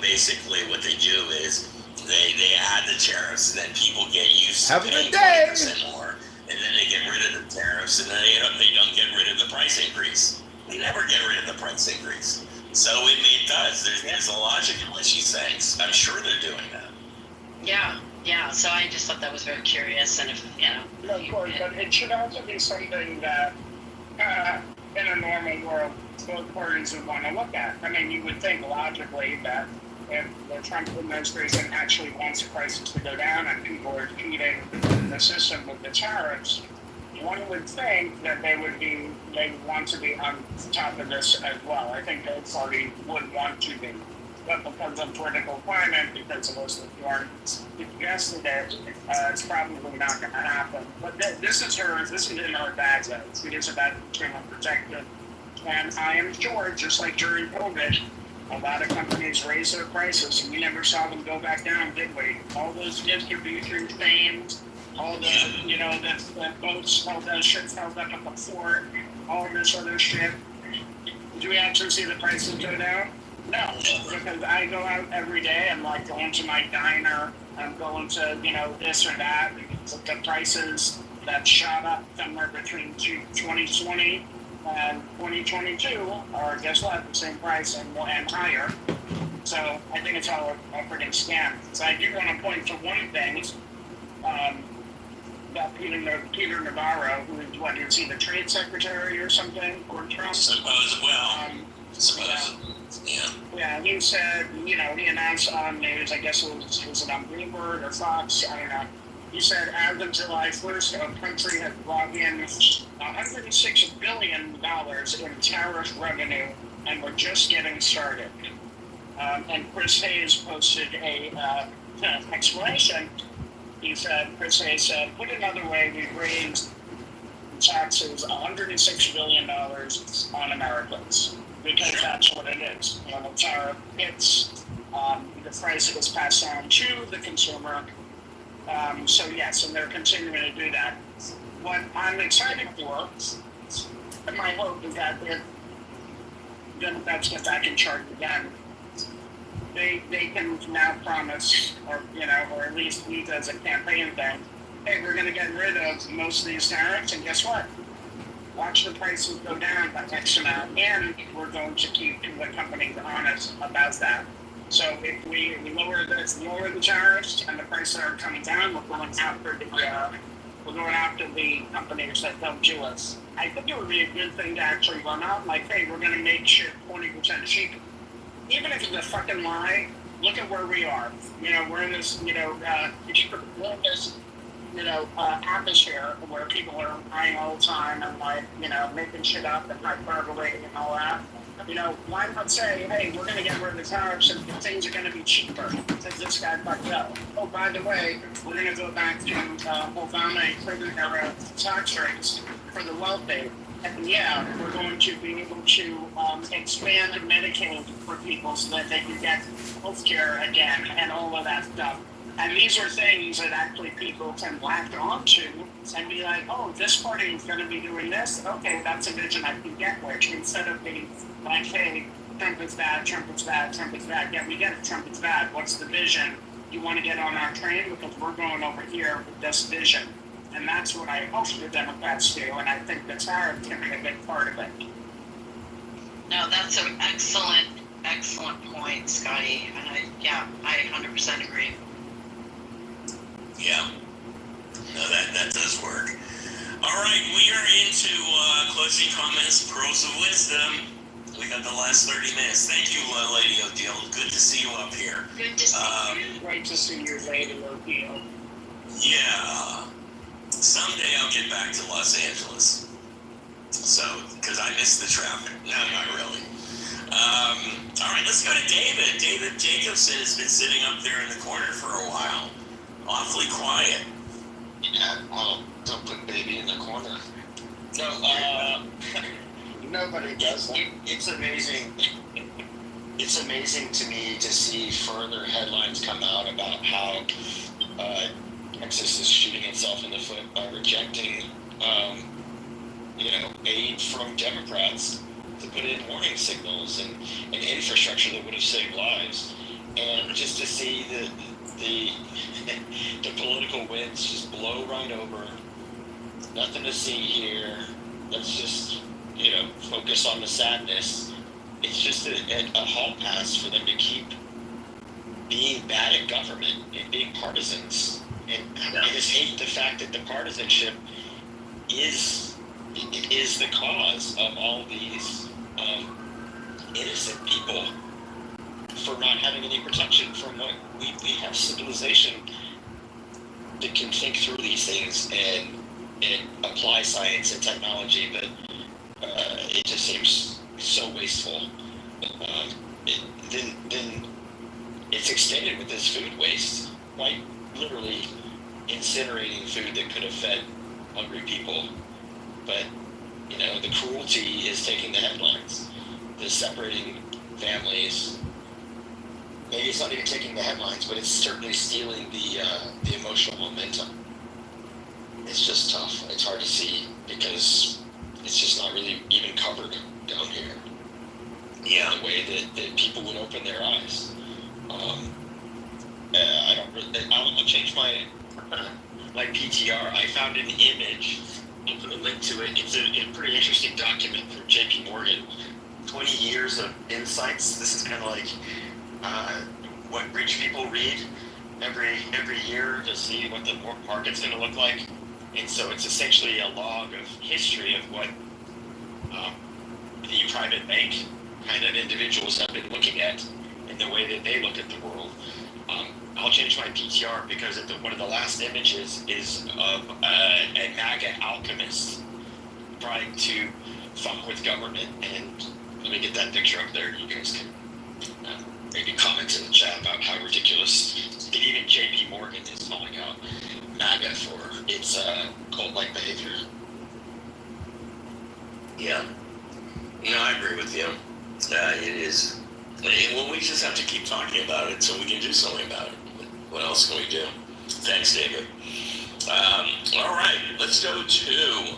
basically what they do is they add the tariffs and then people get used to paying 20% more. And then they get rid of the tariffs and then they don't get rid of the price increase. They never get rid of the price increase. So it does. There's a logic in what she's saying. I'm sure they're doing that. Yeah. So I just thought that was very curious. And if, No, of course, but it should also be something that, in a normal world, both parties would want to look at. I mean, you would think logically that if the Trump administration actually wants prices to go down and people are cheating the system with the tariffs, one would think that they would want to be on top of this as well. I think both parties would want to be. But because of political climate, because Elizabeth Warren suggested it, it's probably not going to happen. But this is in her bag, though. She is about consumer protective. And I am sure, just like during COVID, a lot of companies raised their prices, and we never saw them go back down, did we? All those distribution chains, all the, the boats, all those ships held up at the port, all this other shit. Did we actually see the prices go down? No, because I go out every day. I'm like going to my diner. I'm going to, this or that. The prices that shot up somewhere between 2020 and 2022 are, guess what, the same price and higher. So I think it's all a freaking scam. So I do want to point to one thing that Peter Navarro, who is he the trade secretary or something for Trump? Yeah, he said, he announced on news, I guess was it on Bloomberg or Fox, I don't know. He said, as of July 1st, our country has brought in $106 billion in tariff revenue, and we're just getting started. And Chris Hayes posted a explanation. Chris Hayes said, put another way, we've raised taxes $106 billion on Americans. Because that's what it is. When the tariff hits, the price is passed on to the consumer. So yes, and they're continuing to do that. What I'm excited for, and my hope is that if Democrats get back in charge again, they can now promise, or at least use as a campaign thing, hey, we're going to get rid of most of these tariffs, and guess what? Watch the prices go down by X amount, and we're going to keep the companies honest about that. So if we lower the tariffs and the prices are coming down, we're going after the companies that don't do us. I think it would be a good thing to actually run out like, hey, we're going to make shit 20% cheaper. Even if it's a fucking lie, look at where we are. We're in this, atmosphere where people are lying all the time and making shit up and hyperbolating and all that. Why not say, hey, we're going to get rid of the tariffs and things are going to be cheaper because this guy fucked up. Oh, by the way, we're going to go back to Obama and Clinton era tax rates for the wealthy. And yeah, we're going to be able to expand Medicaid for people so that they can get health care again and all of that stuff. And these are things that actually people can latch onto and be like, oh, this party is going to be doing this. Okay, that's a vision I can get with. Instead of being like, hey, Trump is bad, Trump is bad, Trump is bad. Yeah, we get it, Trump is bad. What's the vision? You want to get on our train? Because we're going over here with this vision. And that's what I hope the Democrats do, and I think the tariff can be a big part of it. No, that's an excellent point, Scotty. And I 100% agree. Yeah. No, that does work. All right, we are into closing comments, pearls of wisdom. We got the last 30 minutes. Thank you, Lady O'Deal. Good to see you up here. Good to see you. Great to see you, Lady O'Deal. Yeah. Someday I'll get back to Los Angeles. So, because I miss the traffic. No, not really. All right, let's go to David. David Jacobson has been sitting up there in the corner for a while. Awfully quiet. Yeah, well, don't put baby in the corner. No, Nobody does that. it's amazing. It's amazing to me to see further headlines come out about how Texas is shooting itself in the foot by rejecting, aid from Democrats to put in warning signals and infrastructure that would have saved lives, and just to see the political winds just blow right over. Nothing to see here. Let's just focus on the sadness. It's just a hall pass for them to keep being bad at government and being partisans. And I just hate the fact that the partisanship is the cause of all these innocent people for not having any protection from what we have civilization that can think through these things and apply science and technology, but it just seems so wasteful. Then it's extended with this food waste, like literally incinerating food that could have fed hungry people. But the cruelty is taking the headlines. The separating families. Maybe it's not even taking the headlines, but it's certainly stealing the emotional momentum. It's just tough. It's hard to see because it's just not really even covered down here. Yeah. The way that people would open their eyes. I'll change my PTR. I found an image. I'll put a link to it. It's a pretty interesting document from J.P. Morgan. 20 years of insights. This is kind of like what rich people read every year to see what the market's going to look like. And so it's essentially a log of history of what the private bank kind of individuals have been looking at and the way that they look at the world. I'll change my PTR because one of the last images is of a MAGA alchemist trying to fuck with government. And let me get that picture up there. You guys can maybe comment in the chat about how ridiculous that even J.P. Morgan is calling out MAGA for its cult-like behavior. Yeah. I agree with you. It is. Well, we just have to keep talking about it so we can do something about it. What else can we do? Thanks, David. All right, let's go to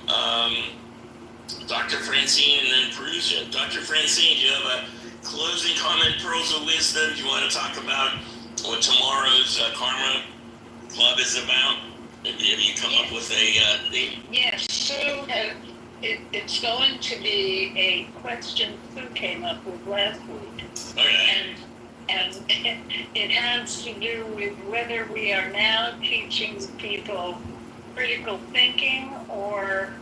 Dr. Francine and then Perusia. Dr. Francine, do you have a closing comment, pearls of wisdom? Do you want to talk about what tomorrow's Karma Club is about? Have you come up with a theme? Yes, Sue, it's going to be a question Sue came up with last week. Okay. And it has to do with whether we are now teaching people critical thinking or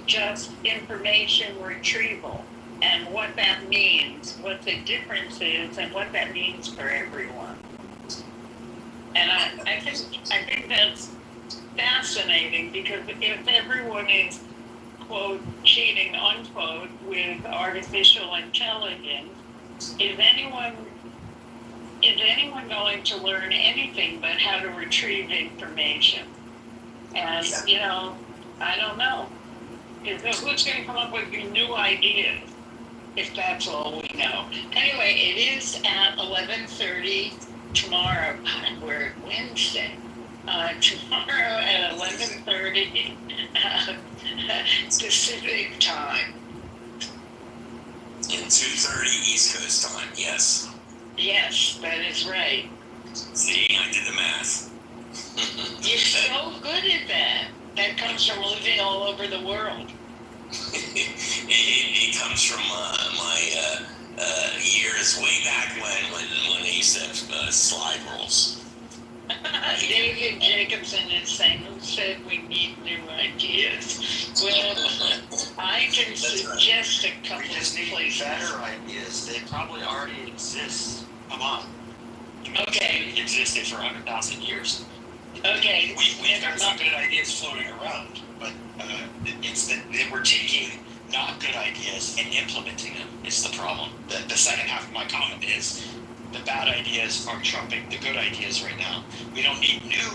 just information retrieval, and what that means, what the difference is, and what that means for everyone. And I think that's fascinating, because if everyone is, quote, cheating, unquote, with artificial intelligence, is anyone going to learn anything but how to retrieve information? And, I don't know. Who's going to come up with new ideas, if that's all we know? Anyway, it is at 11:30 tomorrow. We're at Wednesday. Tomorrow at 11:30 Pacific time. In 2:30 East Coast time, yes. Yes, that is right. See, I did the math. You're so good at that. That comes from living all over the world. It comes from my years way back when they used to have slide rules. David Jacobson is saying, who said we need new ideas? Well, I can suggest a couple We just of need places. better ideas. They probably already exist. Come on. Okay. They existed for 100,000 years. Okay. We've got some good ideas floating around, but it's that we're taking not good ideas and implementing them is the problem. The second half of my comment is the bad ideas are trumping the good ideas right now. We don't need new,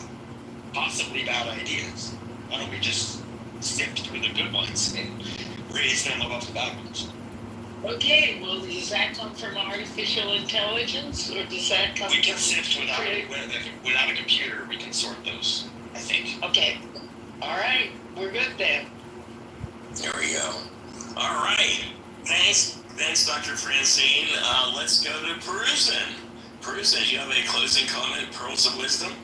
possibly bad ideas. Why don't we just sift through the good ones and raise them above the bad ones? Okay, well, does that come from artificial intelligence, or does that come We can from... sift without a computer. We can sort those, I think. Okay. All right. We're good then. There we go. All right. Thanks, Dr. Francine. Let's go to Perusan. Perusan, do you have a closing comment, pearls of wisdom?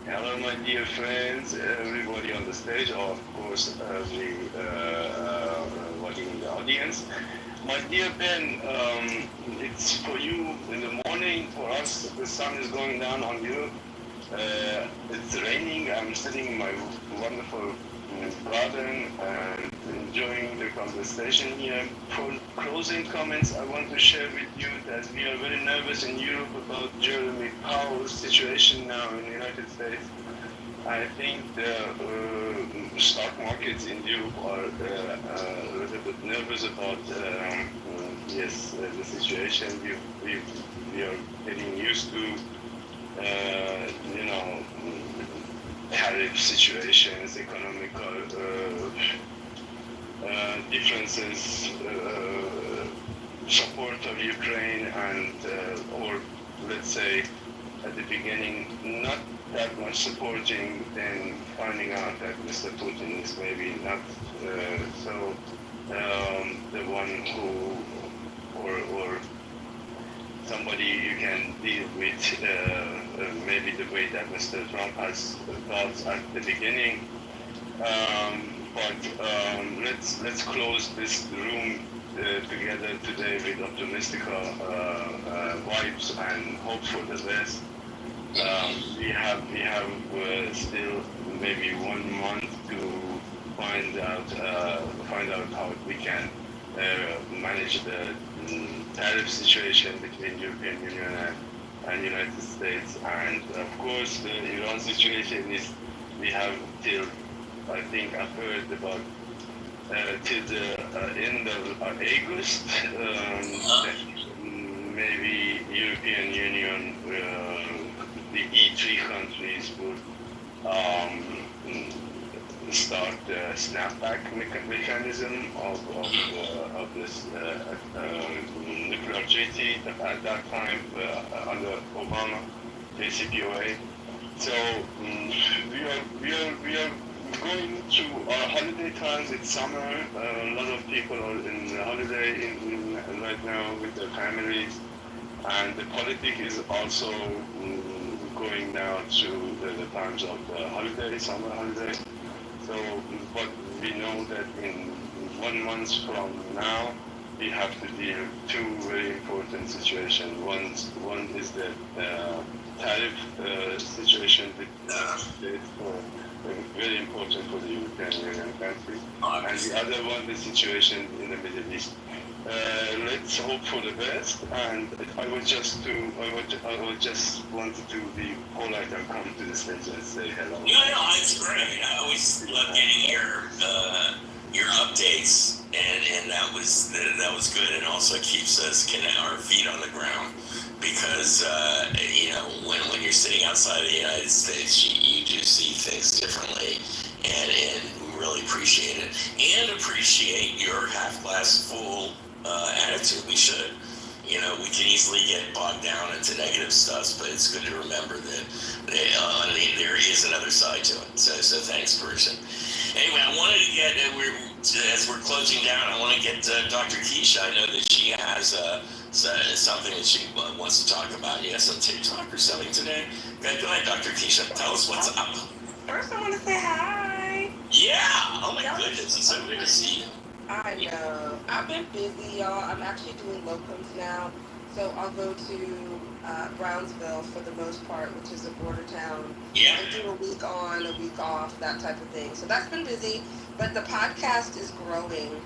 Hello, my dear friends, everybody on the stage, or of course, the watching in the audience. My dear Ben, it's for you in the morning. For us, the sun is going down on you. It's raining. I'm sitting in my wonderful garden and enjoying the conversation here. For closing comments, I want to share with you that we are very nervous in Europe about Jeremy Powell's situation now in the United States. I think the stock markets in Europe are a little bit nervous about the situation. We are getting used to tariff situations, economical differences, support of Ukraine, and or let's say at the beginning not that much supporting, then finding out that Mr. Putin is maybe not the one who or somebody you can deal with maybe the way that Mr. Trump has thought at the beginning. But let's close this room together today with optimistic vibes and hope for the best. We have still maybe 1 month to find out how we can manage the tariff situation between European Union and United States, and of course the Iran situation is we have till I think I've heard about till the end of August. Maybe European Union, the E3 countries would start the snapback mechanism of this nuclear treaty at that time under Obama, JCPOA. So we are going through our holiday times. It's summer. A lot of people are in the holiday right now with their families, and the politics is also going now through the times of the holiday, summer holiday. So, but we know that in 1 month from now, we have to deal with two very important situations. One is the tariff situation with States, very important for the European Union countries, and the other one, the situation in the Middle East. Let's hope for the best, and I would just wanted to be polite and come to the stage and say hello. No, it's great. I always love getting your updates, and that was good, and also keeps us our feet on the ground, because when you're sitting outside of the United States, you do see things differently, and we really appreciate it, and appreciate your half glass full attitude. We should. We can easily get bogged down into negative stuff, but it's good to remember that there is another side to it. So thanks, person. Anyway, I wanted to get, as we're closing down, I want to get Dr. Keisha. I know that she has something that she wants to talk about. You have some TikTok or something today? Go ahead, Dr. Keisha. Tell us what's up. First, I want to say hi. Yeah. Oh my goodness, it's so good to see you. I know. I've been busy, y'all. I'm actually doing locums now. So I'll go to Brownsville for the most part, which is a border town, Yeah. and do a week on, a week off, that type of thing. So that's been busy. But the podcast is growing.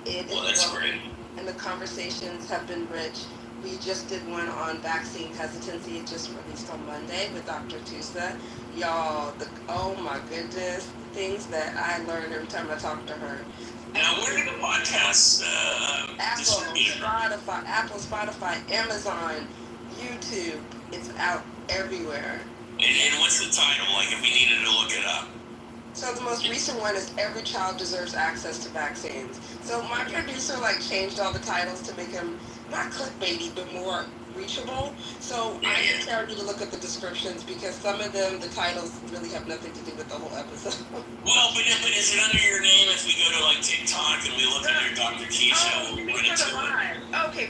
It is Well, that's growing, great. and the conversations have been rich. We just did one on vaccine hesitancy. It just released on Monday with Dr. Tusa. Y'all, oh my goodness, the things that I learned every time I talk to her. Now, where are the podcasts Apple, Spotify, Amazon, YouTube. It's out everywhere. And what's the title, like, if we needed to look it up? So the most recent one is Every Child Deserves Access to Vaccines. So my producer changed all the titles to make them not clickbaity, but more reachable. So I encourage you to look at the descriptions because some of them, the titles really have nothing to do with the whole episode. Well, but is it under your name if we go to like TikTok and we look under Dr. Keisha? Okay,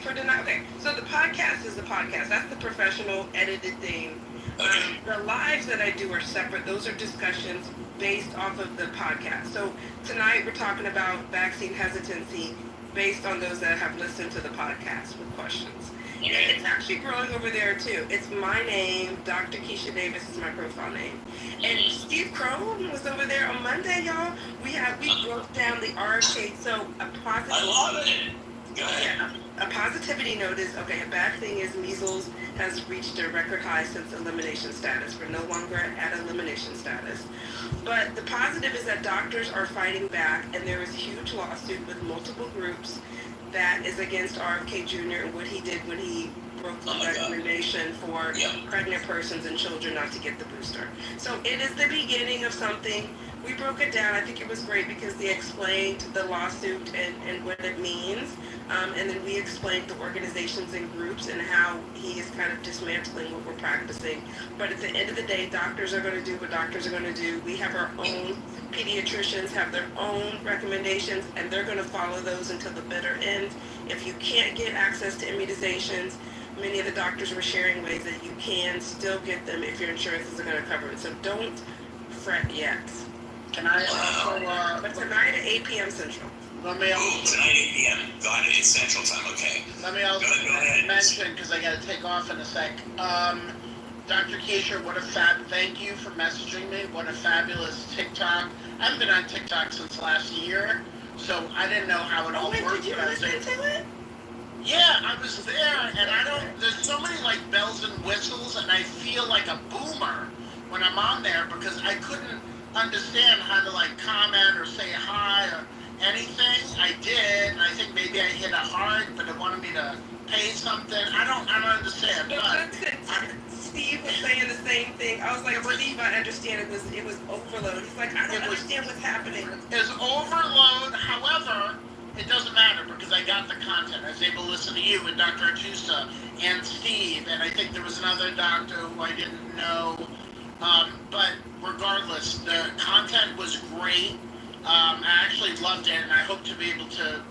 so the podcast is the podcast. That's the professional edited thing. Okay. The lives that I do are separate. Those are discussions based off of the podcast. So tonight we're talking about vaccine hesitancy based on those that have listened to the podcast with questions. Yeah. And it's actually growing over there too. It's my name, Dr. Keisha Davis is my profile name. And Steve Crow was over there on Monday, y'all. We broke down the RFK. So a positive. I love it. Go ahead. Yeah, a positivity note is, okay, a bad thing is measles has reached a record high since elimination status. We're no longer at elimination status. But the positive is that doctors are fighting back, and there is a huge lawsuit with multiple groups that is against RFK Jr. and what he did when he broke the recommendation for pregnant persons and children not to get the booster. So it is the beginning of something. We broke it down. I think it was great because they explained the lawsuit and what it means. And then we explained the organizations and groups and how he is kind of dismantling what we're practicing. But at the end of the day, doctors are going to do what doctors are going to do. We have our own pediatricians have their own recommendations, and they're going to follow those until the bitter end. If you can't get access to immunizations, many of the doctors were sharing ways that you can still get them if your insurance isn't going to cover it. So don't fret yet. Can I also, but tonight at 8 p.m. Central. Let me also, tonight 8 p.m. God, it's Central Time, okay. Let me also mention, because I got to take off in a sec. Dr. Keisha, thank you for messaging me. What a fabulous TikTok. I haven't been on TikTok since last year, so I didn't know how it all worked. Did you listen to it? Yeah, I was there, and there's so many bells and whistles, and I feel like a boomer when I'm on there because I couldn't understand how to comment or say hi or anything. I did, and I think maybe I hit a heart, but it wanted me to pay something. I don't understand. But Steve was saying the same thing. I was like, Steve, I understand it was overload. He's like, I don't understand what's happening. It's overload. However, it doesn't matter because I got the content. I was able to listen to you and Dr. Atusa and Steve, and I think there was another doctor who I didn't know. But regardless, the content was great. I actually loved it, and I hope to be able to,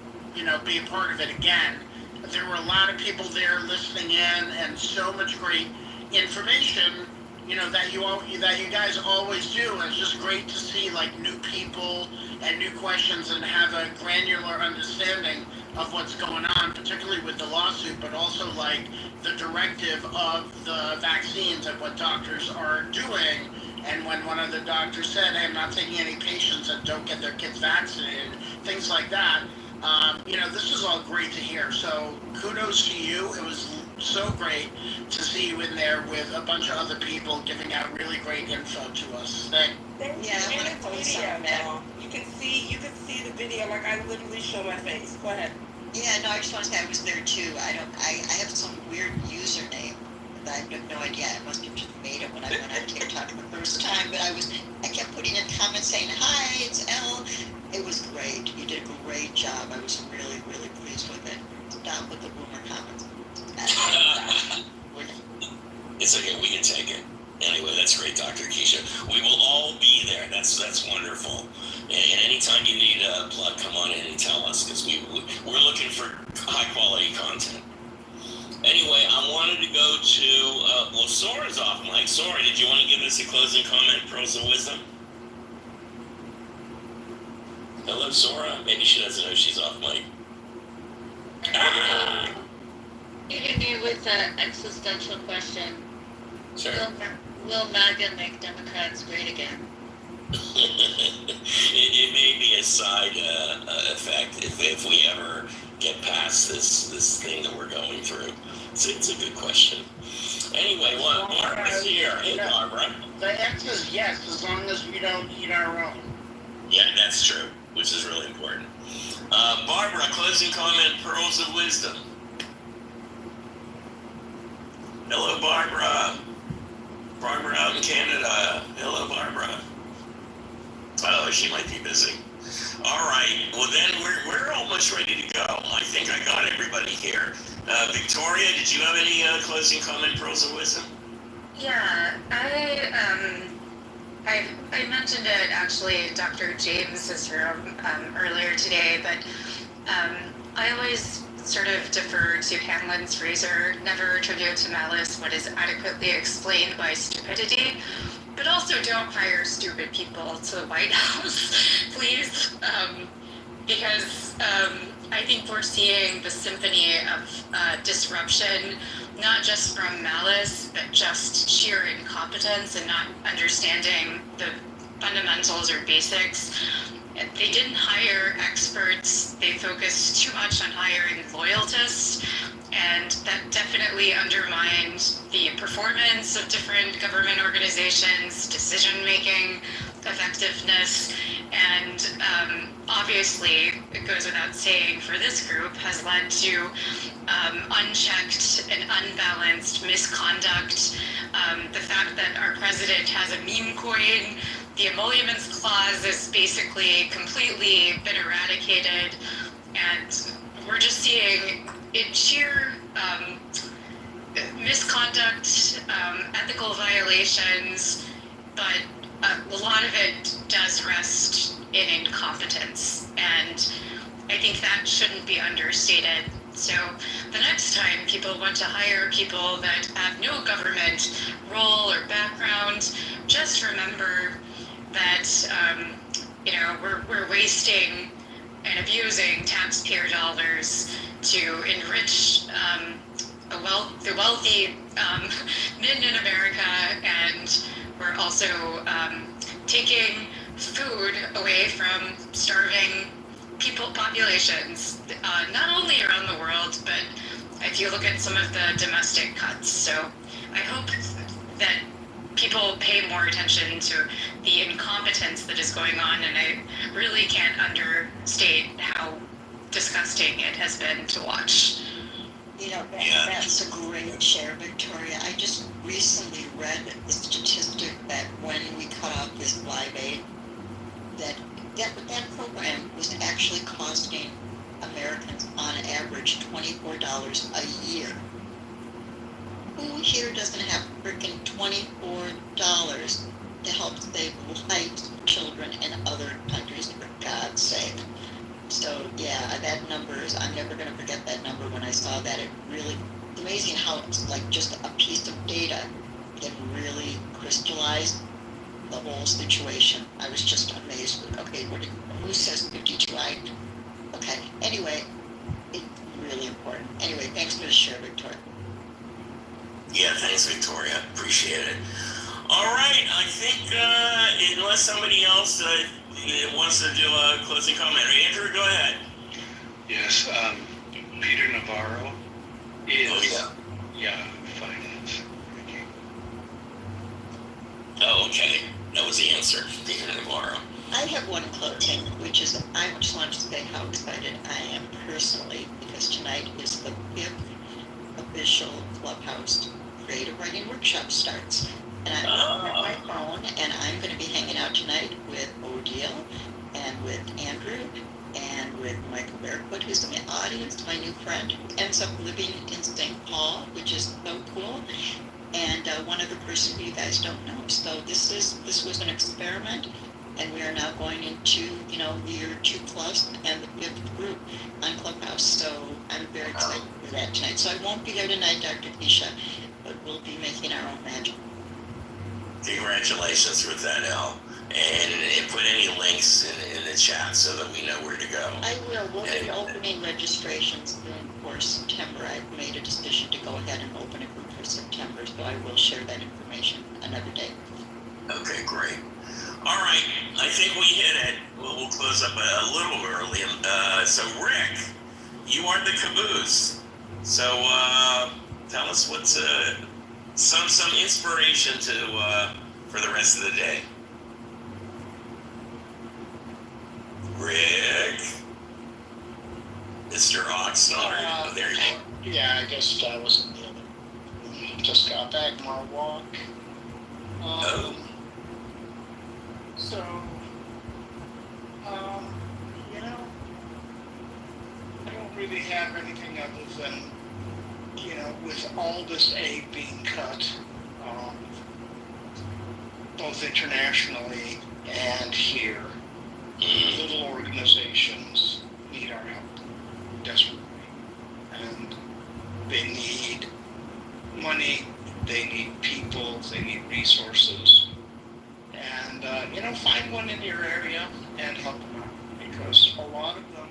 be a part of it again. There were a lot of people there listening in, and so much great information, that you guys always do. And it's just great to see new people and new questions and have a granular understanding of what's going on, particularly with the lawsuit, but also the directive of the vaccines and what doctors are doing. And when one of the doctors said, hey, I'm not taking any patients that don't get their kids vaccinated, things like that, this is all great to hear. So kudos to you. It was so great to see you in there with a bunch of other people giving out really great info to us. Thank you. And it's video. You can see the video. I literally show my face. Go ahead. Yeah, no, I just want to say I was there too. I have some weird username. I have no idea. I must have just made it when I went on TikTok the first time. But I kept putting in comments saying, hi, it's Elle. It was great. You did a great job. I was really, really pleased with it. Stop with the boomer comments. It's okay. We can take it. Anyway, that's great, Dr. Keisha. We will all be there. That's wonderful. And anytime you need a plug, come on in and tell us because we're looking for high-quality content. Anyway, I wanted to go to, Sora's off mic. Sora, did you want to give us a closing comment, Pearls of Wisdom? Hello, Sora. Maybe she doesn't know she's off mic. Leaving me with an existential question. Sure. Will MAGA make Democrats great again? It may be a side effect if we ever get past this thing that we're going through. It's a good question. Anyway, Barbara's here. Hey, Barbara. The answer is yes, as long as we don't eat our own. Yeah, that's true, which is really important. Barbara, closing comment, pearls of wisdom. Hello, Barbara. Barbara out in Canada. Hello, Barbara. Oh, she might be busy. All right. Well, then we're almost ready to go. I think I got everybody here. Victoria, did you have any closing comment, pearls of wisdom? Yeah, I mentioned it actually, Dr. James's room earlier today, but I always sort of defer to Hanlon's razor, never attribute to malice what is adequately explained by stupidity, but also don't hire stupid people to the White House, please, because I think we're seeing the symphony of disruption, not just from malice, but just sheer incompetence and not understanding the fundamentals or basics. They didn't hire experts. They focused too much on hiring loyalists, and that definitely undermined the performance of different government organizations, decision-making effectiveness, and obviously, it goes without saying, for this group, has led to unchecked and unbalanced misconduct. The fact that our president has a meme coin, the emoluments clause is basically completely been eradicated, and we're just seeing in sheer misconduct, ethical violations, but a lot of it does rest in incompetence, and I think that shouldn't be understated. So the next time people want to hire people that have no government role or background, just remember that we're wasting and abusing taxpayer dollars to enrich the wealthy men in America, and we're also taking food away from starving populations, not only around the world, but if you look at some of the domestic cuts. So I hope that people pay more attention to the incompetence that is going on, and I really can't understate how disgusting it has been to watch. That's a great share, Victoria. I just recently read the statistic that when we cut off this live aid, that program was actually costing Americans on average $24 a year. Who here doesn't have freaking $24 to help save lives, children in other countries, for God's sake? So yeah, that number is, I'm never going to forget that number when I saw that. It's amazing how it's like just a piece of data that really crystallized the whole situation. I was just amazed with, okay, who says 52? Okay, anyway, it's really important. Anyway, thanks for the share, Victoria. Yeah, thanks, Victoria. Appreciate it. All right, I think unless somebody else wants to do a closing comment, Andrew, go ahead. Yes, Peter Navarro is. Oh, yeah, finance. Oh, okay. That was the answer, Peter Navarro. I have one closing, which is I just want to say how excited I am personally, because tonight is the 5th official Clubhouse Creative Writing Workshop starts. And I'm looking at my phone, and I'm going to be hanging out tonight with Odile, and with Andrew, and with Michael Barefoot, who's in the audience, my new friend, who ends up living in St. Paul, which is so cool, and one other person who you guys don't know. So this was an experiment, and we are now going into year 2+ and the 5th group on Clubhouse. So I'm very excited for that tonight. So I won't be there tonight, Dr. Keisha, but we'll be making our own magic. Congratulations with that, Al. And put any links in the chat so that we know where to go. I will. We'll be opening registrations for September. I've made a decision to go ahead and open a group for September, so I will share that information another day. Okay, great. All right, I think we hit it. We'll close up a little early. So Rick, you are the caboose. So tell us what's some inspiration for the rest of the day. Rick, Mr. Oxnard. There you are. Yeah, I guess I wasn't the other. Just got back from our walk. So, you know, I don't really have anything other than, you know, with all this aid being cut, both internationally and here, little organizations need our help desperately. And they need money, they need people, they need resources. And, you know, find one in your area and help them out. Because a lot of them,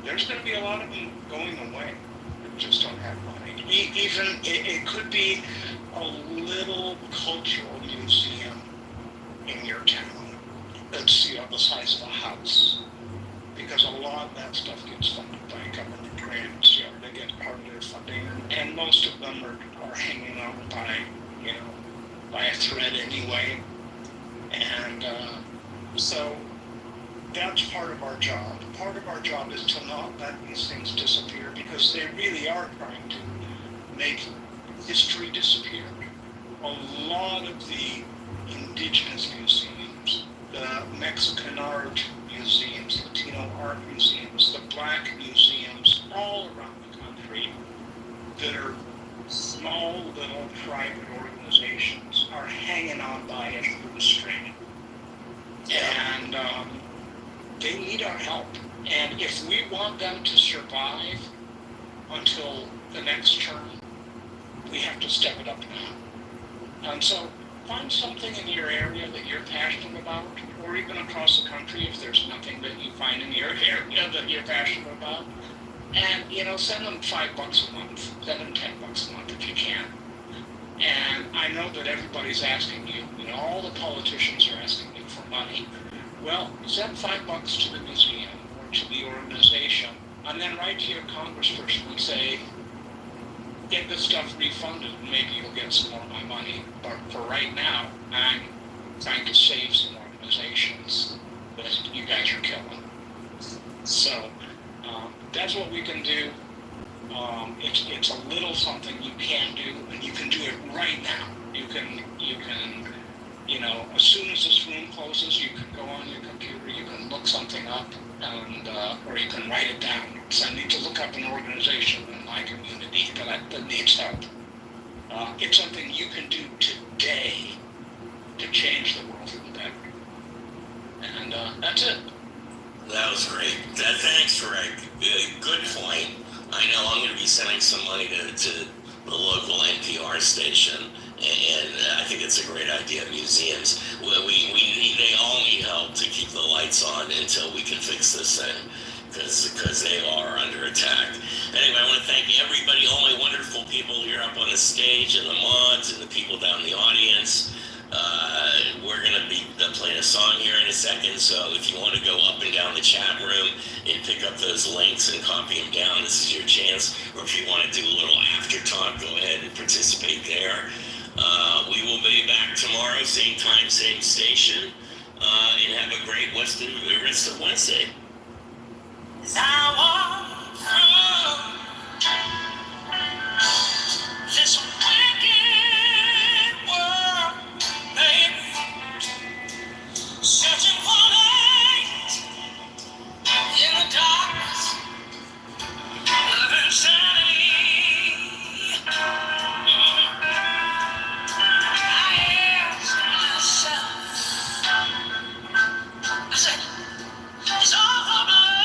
there's going to be a lot of them going away that just don't have money. Even, it could be a little cultural museum in your town that's, you know, the size of a house. Because a lot of that stuff gets funded by government grants, you know, they get part of their funding. And most of them are hanging on by, you know, by a thread anyway. And so that's part of our job. Part of our job is to not let these things disappear because they really are trying to make history disappear. A lot of the indigenous museums, the Mexican art museums, Latino art museums, the black museums all around the country that are small little private organizations are hanging on by a shoestring. And they need our help. And if we want them to survive until the next term, we have to step it up now. And so find something in your area that you're passionate about, or even across the country if there's nothing that you find in your area that you're passionate about. And, you know, send them $5 a month, send them $10 a month if you can. And I know that everybody's asking you, you know, all the politicians are asking you for money. Well, send $5 to the museum or to the organization, and then write to your congressperson and say, get this stuff refunded, and maybe you'll get some more of my money. But for right now, I'm trying to save some organizations that you guys are killing. So that's what we can do. It's a little something you can do, and you can do it right now. You can, you know, as soon as this room closes, you can go on your computer, you can look something up, and or you can write it down. So I need to look up an organization in my community that needs help. It's something you can do today to change the world for the better. And that's it. That was great. Thanks, Rick. Good point. I know I'm going to be sending some money to the local NPR station, and I think it's a great idea. Museums, they all need help to keep the lights on until we can fix this thing, because they are under attack. Anyway, I want to thank everybody, all my wonderful people here up on the stage, and the mods, and the people down in the audience. We're going to be playing a song here in a second, so if you want to go up and down the chat room and pick up those links and copy them down, this is your chance. Or if you want to do a little after talk, go ahead and participate there. We will be back tomorrow, same time, same station, and have a great rest of Wednesday. As I walk through this wicked world, baby, searching for light in the darkness of insanity. I ask myself, I said, is all for blood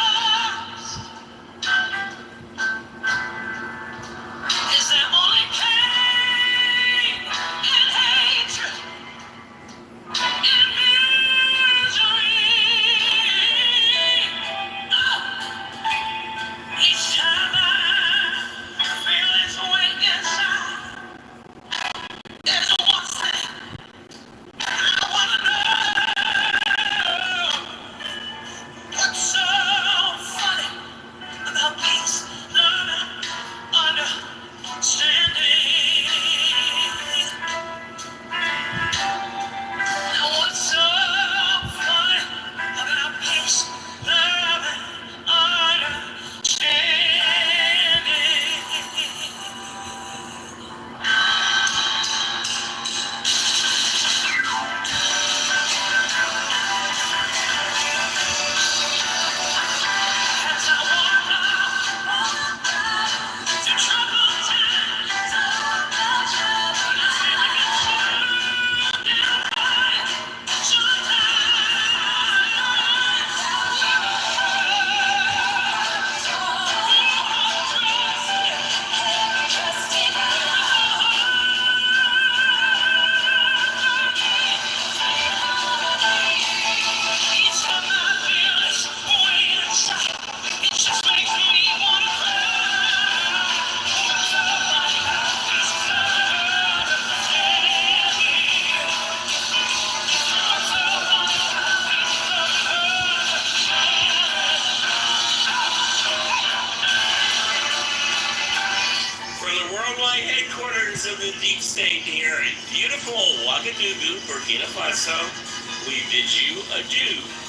Ouagadougou, Burkina Faso, we bid you adieu.